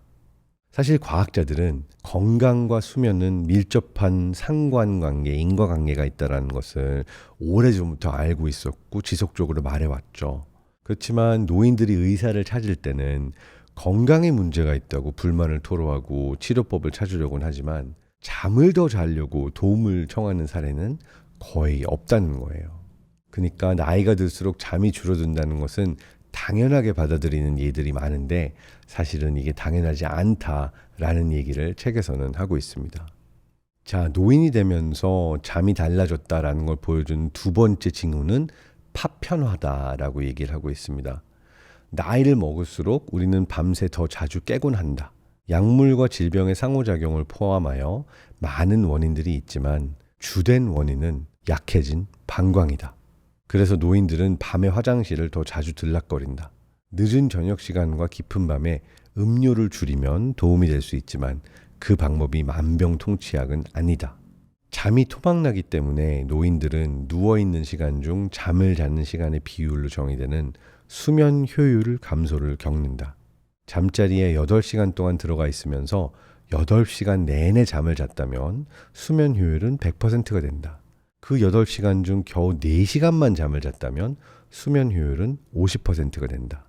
Speaker 1: 사실 과학자들은 건강과 수면은 밀접한 상관관계, 인과관계가 있다는 것을 오래전부터 알고 있었고 지속적으로 말해왔죠. 그렇지만 노인들이 의사를 찾을 때는 건강에 문제가 있다고 불만을 토로하고 치료법을 찾으려고는 하지만 잠을 더 자려고 도움을 청하는 사례는 거의 없다는 거예요. 그러니까 나이가 들수록 잠이 줄어든다는 것은 당연하게 받아들이는 예들이 많은데 사실은 이게 당연하지 않다라는 얘기를 책에서는 하고 있습니다. 자, 노인이 되면서 잠이 달라졌다라는 걸 보여준 두 번째 징후는 파편화다라고 얘기를 하고 있습니다. 나이를 먹을수록 우리는 밤새 더 자주 깨곤 한다. 약물과 질병의 상호작용을 포함하여 많은 원인들이 있지만 주된 원인은 약해진 방광이다. 그래서 노인들은 밤에 화장실을 더 자주 들락거린다. 늦은 저녁 시간과 깊은 밤에 음료를 줄이면 도움이 될 수 있지만 그 방법이 만병통치약은 아니다. 잠이 토막나기 때문에 노인들은 누워있는 시간 중 잠을 자는 시간의 비율로 정의되는 수면 효율 감소를 겪는다. 잠자리에 8시간 동안 들어가 있으면서 8시간 내내 잠을 잤다면 수면 효율은 100%가 된다. 그 8시간 중 겨우 4시간만 잠을 잤다면 수면 효율은 50%가 된다.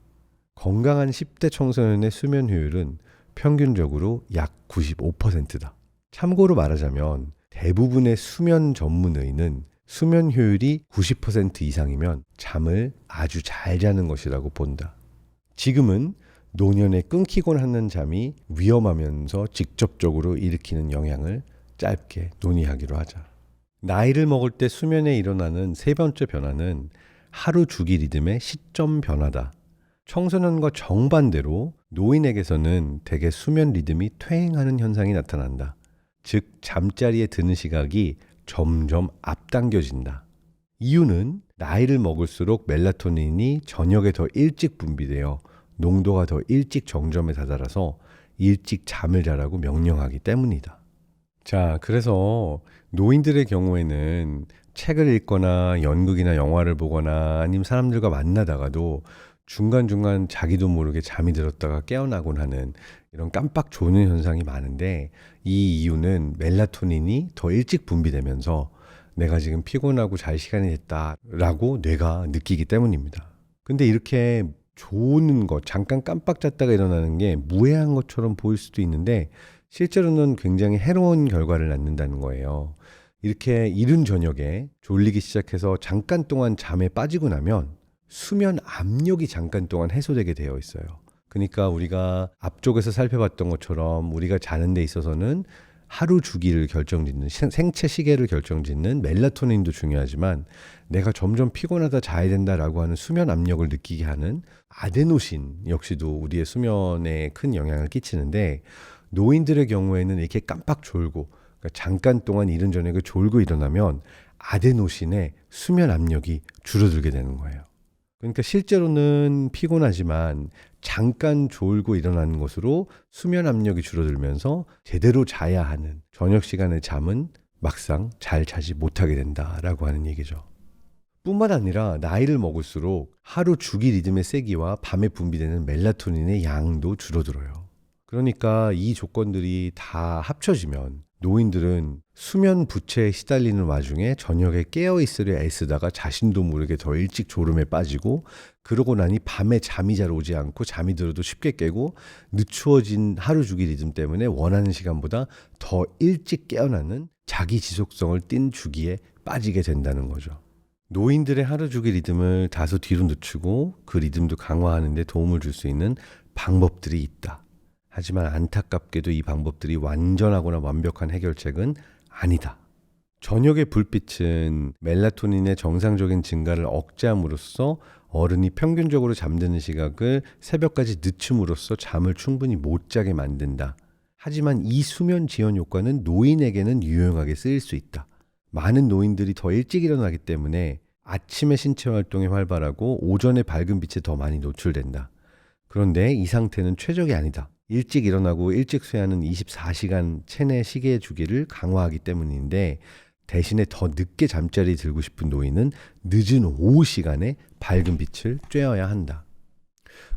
Speaker 1: 건강한 10대 청소년의 수면 효율은 평균적으로 약 95%다. 참고로 말하자면 대부분의 수면 전문의는 수면 효율이 90% 이상이면 잠을 아주 잘 자는 것이라고 본다. 지금은 노년에 끊기곤 하는 잠이 위험하면서 직접적으로 일으키는 영향을 짧게 논의하기로 하자. 나이를 먹을 때 수면에 일어나는 세 번째 변화는 하루 주기 리듬의 시점 변화다. 청소년과 정반대로 노인에게서는 대개 수면 리듬이 퇴행하는 현상이 나타난다. 즉 잠자리에 드는 시각이 점점 앞당겨진다. 이유는 나이를 먹을수록 멜라토닌이 저녁에 더 일찍 분비되어 농도가 더 일찍 정점에 다다라서 일찍 잠을 자라고 명령하기 때문이다. 자, 그래서 노인들의 경우에는 책을 읽거나 연극이나 영화를 보거나 아니면 사람들과 만나다가도 중간중간 자기도 모르게 잠이 들었다가 깨어나곤 하는 이런 깜빡 조는 현상이 많은데 이 이유는 멜라토닌이 더 일찍 분비되면서 내가 지금 피곤하고 잘 시간이 됐다라고 뇌가 느끼기 때문입니다. 근데 이렇게 조는 것, 잠깐 깜빡 잤다가 일어나는 게 무해한 것처럼 보일 수도 있는데 실제로는 굉장히 해로운 결과를 낳는다는 거예요. 이렇게 이른 저녁에 졸리기 시작해서 잠깐 동안 잠에 빠지고 나면 수면 압력이 잠깐 동안 해소되게 되어 있어요. 그러니까 우리가 앞쪽에서 살펴봤던 것처럼 우리가 자는 데 있어서는 하루 주기를 결정짓는 생체 시계를 결정짓는 멜라토닌도 중요하지만 내가 점점 피곤하다 자야 된다라고 하는 수면 압력을 느끼게 하는 아데노신 역시도 우리의 수면에 큰 영향을 끼치는데 노인들의 경우에는 이렇게 깜빡 졸고 그러니까 잠깐 동안 이른 저녁에 졸고 일어나면 아데노신의 수면 압력이 줄어들게 되는 거예요. 그러니까 실제로는 피곤하지만 잠깐 졸고 일어나는 것으로 수면 압력이 줄어들면서 제대로 자야 하는 저녁 시간의 잠은 막상 잘 자지 못하게 된다라고 하는 얘기죠. 뿐만 아니라 나이를 먹을수록 하루 주기 리듬의 세기와 밤에 분비되는 멜라토닌의 양도 줄어들어요. 그러니까 이 조건들이 다 합쳐지면 노인들은 수면 부채에 시달리는 와중에 저녁에 깨어있으려 애쓰다가 자신도 모르게 더 일찍 졸음에 빠지고, 그러고 나니 밤에 잠이 잘 오지 않고 잠이 들어도 쉽게 깨고, 늦추어진 하루 주기 리듬 때문에 원하는 시간보다 더 일찍 깨어나는 자기 지속성을 띤 주기에 빠지게 된다는 거죠. 노인들의 하루 주기 리듬을 다소 뒤로 늦추고 그 리듬도 강화하는 데 도움을 줄 수 있는 방법들이 있다. 하지만 안타깝게도 이 방법들이 완전하거나 완벽한 해결책은 아니다. 저녁의 불빛은 멜라토닌의 정상적인 증가를 억제함으로써 어른이 평균적으로 잠드는 시각을 새벽까지 늦춤으로써 잠을 충분히 못 자게 만든다. 하지만 이 수면 지연 효과는 노인에게는 유용하게 쓰일 수 있다. 많은 노인들이 더 일찍 일어나기 때문에 아침에 신체 활동이 활발하고 오전에 밝은 빛에 더 많이 노출된다. 그런데 이 상태는 최적이 아니다. 일찍 일어나고 일찍 쇠하는 24시간 체내 시계 주기를 강화하기 때문인데, 대신에 더 늦게 잠자리 들고 싶은 노인은 늦은 오후 시간에 밝은 빛을 쬐어야 한다.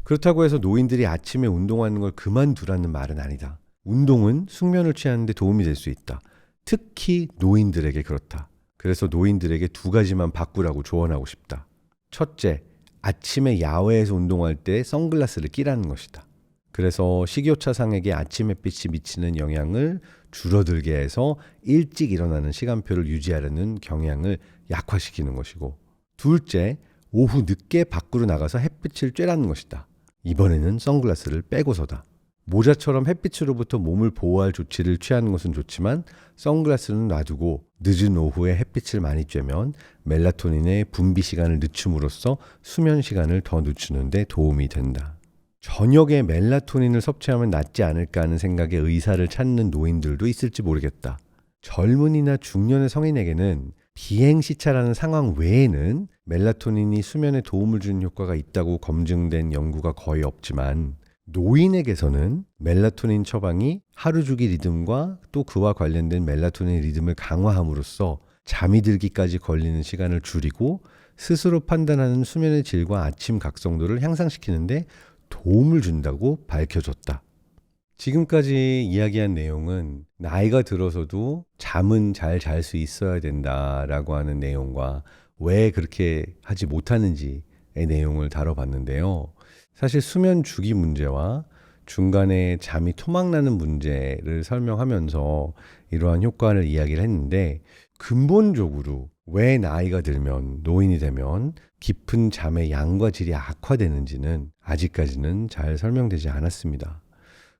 Speaker 1: 그렇다고 해서 노인들이 아침에 운동하는 걸 그만두라는 말은 아니다. 운동은 숙면을 취하는 데 도움이 될 수 있다. 특히 노인들에게 그렇다. 그래서 노인들에게 두 가지만 바꾸라고 조언하고 싶다. 첫째, 아침에 야외에서 운동할 때 선글라스를 끼라는 것이다. 그래서 식이요차상에게 아침 햇빛이 미치는 영향을 줄어들게 해서 일찍 일어나는 시간표를 유지하려는 경향을 약화시키는 것이고, 둘째, 오후 늦게 밖으로 나가서 햇빛을 쬐라는 것이다. 이번에는 선글라스를 빼고서다. 모자처럼 햇빛으로부터 몸을 보호할 조치를 취하는 것은 좋지만 선글라스는 놔두고 늦은 오후에 햇빛을 많이 쬐면 멜라토닌의 분비 시간을 늦춤으로써 수면 시간을 더 늦추는 데 도움이 된다. 저녁에 멜라토닌을 섭취하면 낫지 않을까 하는 생각에 의사를 찾는 노인들도 있을지 모르겠다. 젊은이나 중년의 성인에게는 비행시차라는 상황 외에는 멜라토닌이 수면에 도움을 주는 효과가 있다고 검증된 연구가 거의 없지만, 노인에게서는 멜라토닌 처방이 하루 주기 리듬과 또 그와 관련된 멜라토닌 리듬을 강화함으로써 잠이 들기까지 걸리는 시간을 줄이고 스스로 판단하는 수면의 질과 아침 각성도를 향상시키는데 도움을 준다고 밝혀졌다. 지금까지 이야기한 내용은 나이가 들어서도 잠은 잘 잘 수 있어야 된다라고 하는 내용과 왜 그렇게 하지 못하는지의 내용을 다뤄봤는데요. 사실 수면 주기 문제와 중간에 잠이 토막나는 문제를 설명하면서 이러한 효과를 이야기를 했는데, 근본적으로 왜 나이가 들면, 노인이 되면 깊은 잠의 양과 질이 악화되는지는 아직까지는 잘 설명되지 않았습니다.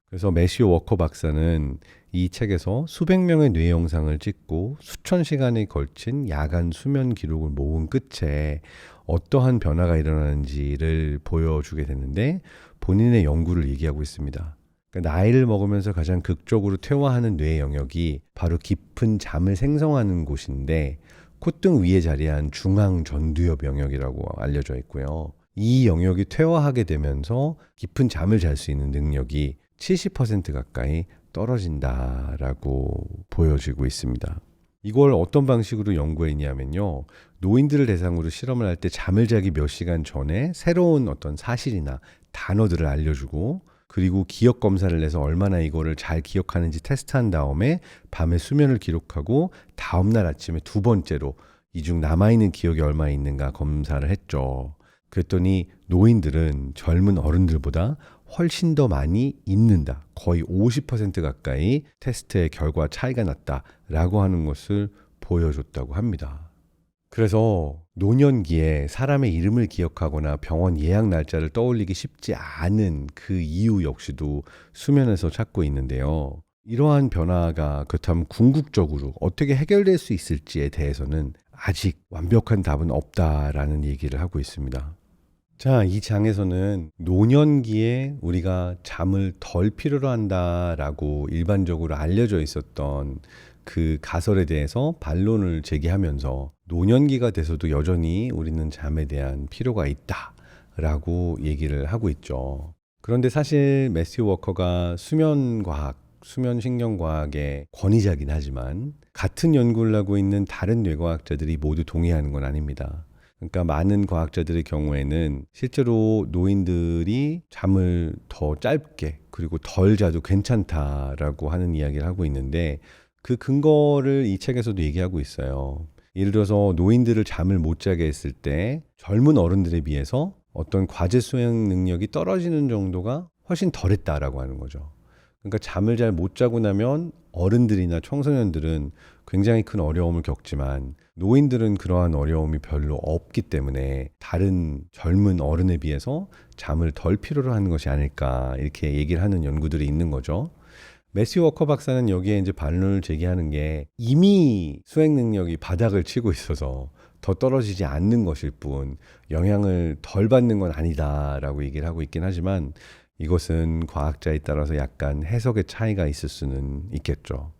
Speaker 1: 그래서 매시오 워커 박사는 이 책에서 수백 명의 뇌 영상을 찍고 수천 시간에 걸친 야간 수면 기록을 모은 끝에 어떠한 변화가 일어나는지를 보여주게 되는데, 본인의 연구를 얘기하고 있습니다. 그러니까 나이를 먹으면서 가장 극적으로 퇴화하는 뇌 영역이 바로 깊은 잠을 생성하는 곳인데, 콧등 위에 자리한 중앙전두엽 영역이라고 알려져 있고요. 이 영역이 퇴화하게 되면서 깊은 잠을 잘 수 있는 능력이 70% 가까이 떨어진다라고 보여지고 있습니다. 이걸 어떤 방식으로 연구했냐면요. 노인들을 대상으로 실험을 할 때 잠을 자기 몇 시간 전에 새로운 어떤 사실이나 단어들을 알려주고, 그리고 기억 검사를 해서 얼마나 이거를 잘 기억하는지 테스트한 다음에 밤에 수면을 기록하고 다음날 아침에 두 번째로 이 중 남아있는 기억이 얼마 있는가 검사를 했죠. 그랬더니 노인들은 젊은 어른들보다 훨씬 더 많이 잊는다. 거의 50% 가까이 테스트의 결과 차이가 났다라고 하는 것을 보여줬다고 합니다. 그래서 노년기에 사람의 이름을 기억하거나 병원 예약 날짜를 떠올리기 쉽지 않은 그 이유 역시도 수면에서 찾고 있는데요. 이러한 변화가 그렇다면 궁극적으로 어떻게 해결될 수 있을지에 대해서는 아직 완벽한 답은 없다라는 얘기를 하고 있습니다. 자, 이 장에서는 노년기에 우리가 잠을 덜 필요로 한다라고 일반적으로 알려져 있었던 그 가설에 대해서 반론을 제기하면서 노년기가 돼서도 여전히 우리는 잠에 대한 필요가 있다라고 얘기를 하고 있죠. 그런데 사실 매튜 워커가 수면과학, 수면신경과학의 권위자긴 하지만 같은 연구를 하고 있는 다른 뇌과학자들이 모두 동의하는 건 아닙니다. 그러니까 많은 과학자들의 경우에는 실제로 노인들이 잠을 더 짧게 그리고 덜 자도 괜찮다라고 하는 이야기를 하고 있는데, 그 근거를 이 책에서도 얘기하고 있어요. 예를 들어서 노인들을 잠을 못 자게 했을 때 젊은 어른들에 비해서 어떤 과제 수행 능력이 떨어지는 정도가 훨씬 덜했다라고 하는 거죠. 그러니까 잠을 잘 못 자고 나면 어른들이나 청소년들은 굉장히 큰 어려움을 겪지만 노인들은 그러한 어려움이 별로 없기 때문에 다른 젊은 어른에 비해서 잠을 덜 필요로 하는 것이 아닐까 이렇게 얘기를 하는 연구들이 있는 거죠. 매튜 워커 박사는 여기에 이제 반론을 제기하는 게 이미 수행 능력이 바닥을 치고 있어서 더 떨어지지 않는 것일 뿐 영향을 덜 받는 건 아니다라고 얘기를 하고 있긴 하지만 이것은 과학자에 따라서 약간 해석의 차이가 있을 수는 있겠죠.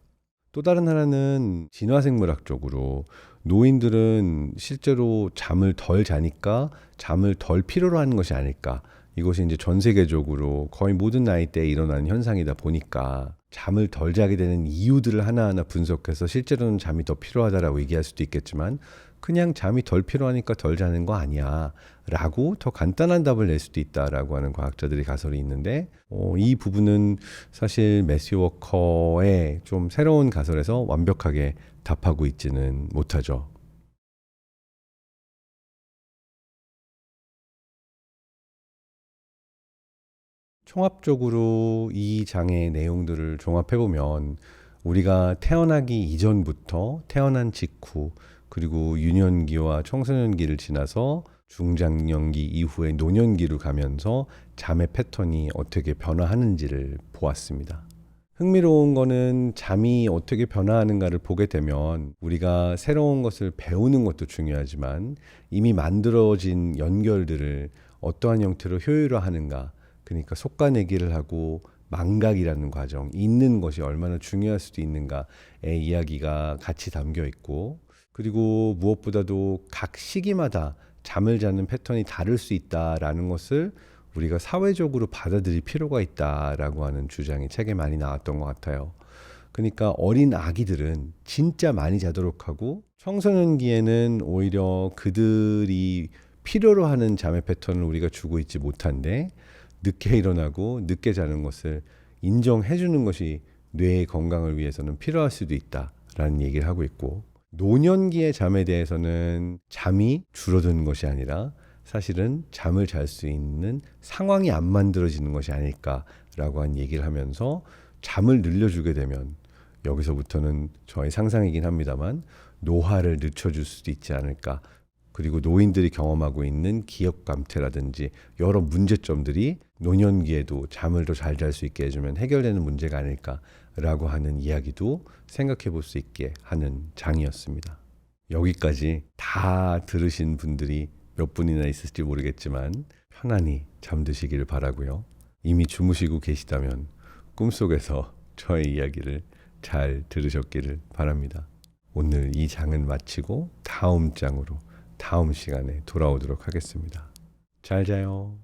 Speaker 1: 또 다른 하나는 진화생물학적으로 노인들은 실제로 잠을 덜 자니까 잠을 덜 필요로 하는 것이 아닐까. 이것이 이제 전 세계적으로 거의 모든 나이대에 일어나는 현상이다 보니까 잠을 덜 자게 되는 이유들을 하나하나 분석해서 실제로는 잠이 더 필요하다라고 얘기할 수도 있겠지만 그냥 잠이 덜 필요하니까 덜 자는 거 아니야 라고 더 간단한 답을 낼 수도 있다라고 하는 과학자들이 가설이 있는데 이 부분은 사실 매튜 워커의 좀 새로운 가설에서 완벽하게 답하고 있지는 못하죠. 총합적으로 이 장의 내용들을 종합해보면 우리가 태어나기 이전부터 태어난 직후 그리고 유년기와 청소년기를 지나서 중장년기 이후에 노년기로 가면서 잠의 패턴이 어떻게 변화하는지를 보았습니다. 흥미로운 거는 잠이 어떻게 변화하는가를 보게 되면 우리가 새로운 것을 배우는 것도 중요하지만 이미 만들어진 연결들을 어떠한 형태로 효율화하는가 그러니까 속가내기를 하고 망각이라는 과정, 잊는 것이 얼마나 중요할 수도 있는가의 이야기가 같이 담겨 있고 그리고 무엇보다도 각 시기마다 잠을 자는 패턴이 다를 수 있다라는 것을 우리가 사회적으로 받아들일 필요가 있다라고 하는 주장이 책에 많이 나왔던 것 같아요. 그러니까 어린 아기들은 진짜 많이 자도록 하고 청소년기에는 오히려 그들이 필요로 하는 잠의 패턴을 우리가 주고 있지 못한데 늦게 일어나고 늦게 자는 것을 인정해 주는 것이 뇌의 건강을 위해서는 필요할 수도 있다라는 얘기를 하고 있고 노년기의 잠에 대해서는 잠이 줄어드는 것이 아니라 사실은 잠을 잘 수 있는 상황이 안 만들어지는 것이 아닐까라고 한 얘기를 하면서 잠을 늘려주게 되면 여기서부터는 저의 상상이긴 합니다만 노화를 늦춰줄 수도 있지 않을까. 그리고 노인들이 경험하고 있는 기억 감퇴라든지 여러 문제점들이 노년기에도 잠을 더 잘 잘 수 있게 해주면 해결되는 문제가 아닐까라고 하는 이야기도 생각해 볼 수 있게 하는 장이었습니다. 여기까지 다 들으신 분들이 몇 분이나 있을지 모르겠지만 편안히 잠드시기를 바라고요. 이미 주무시고 계시다면 꿈속에서 저의 이야기를 잘 들으셨기를 바랍니다. 오늘 이 장은 마치고 다음 장으로 다음 시간에 돌아오도록 하겠습니다. 잘 자요.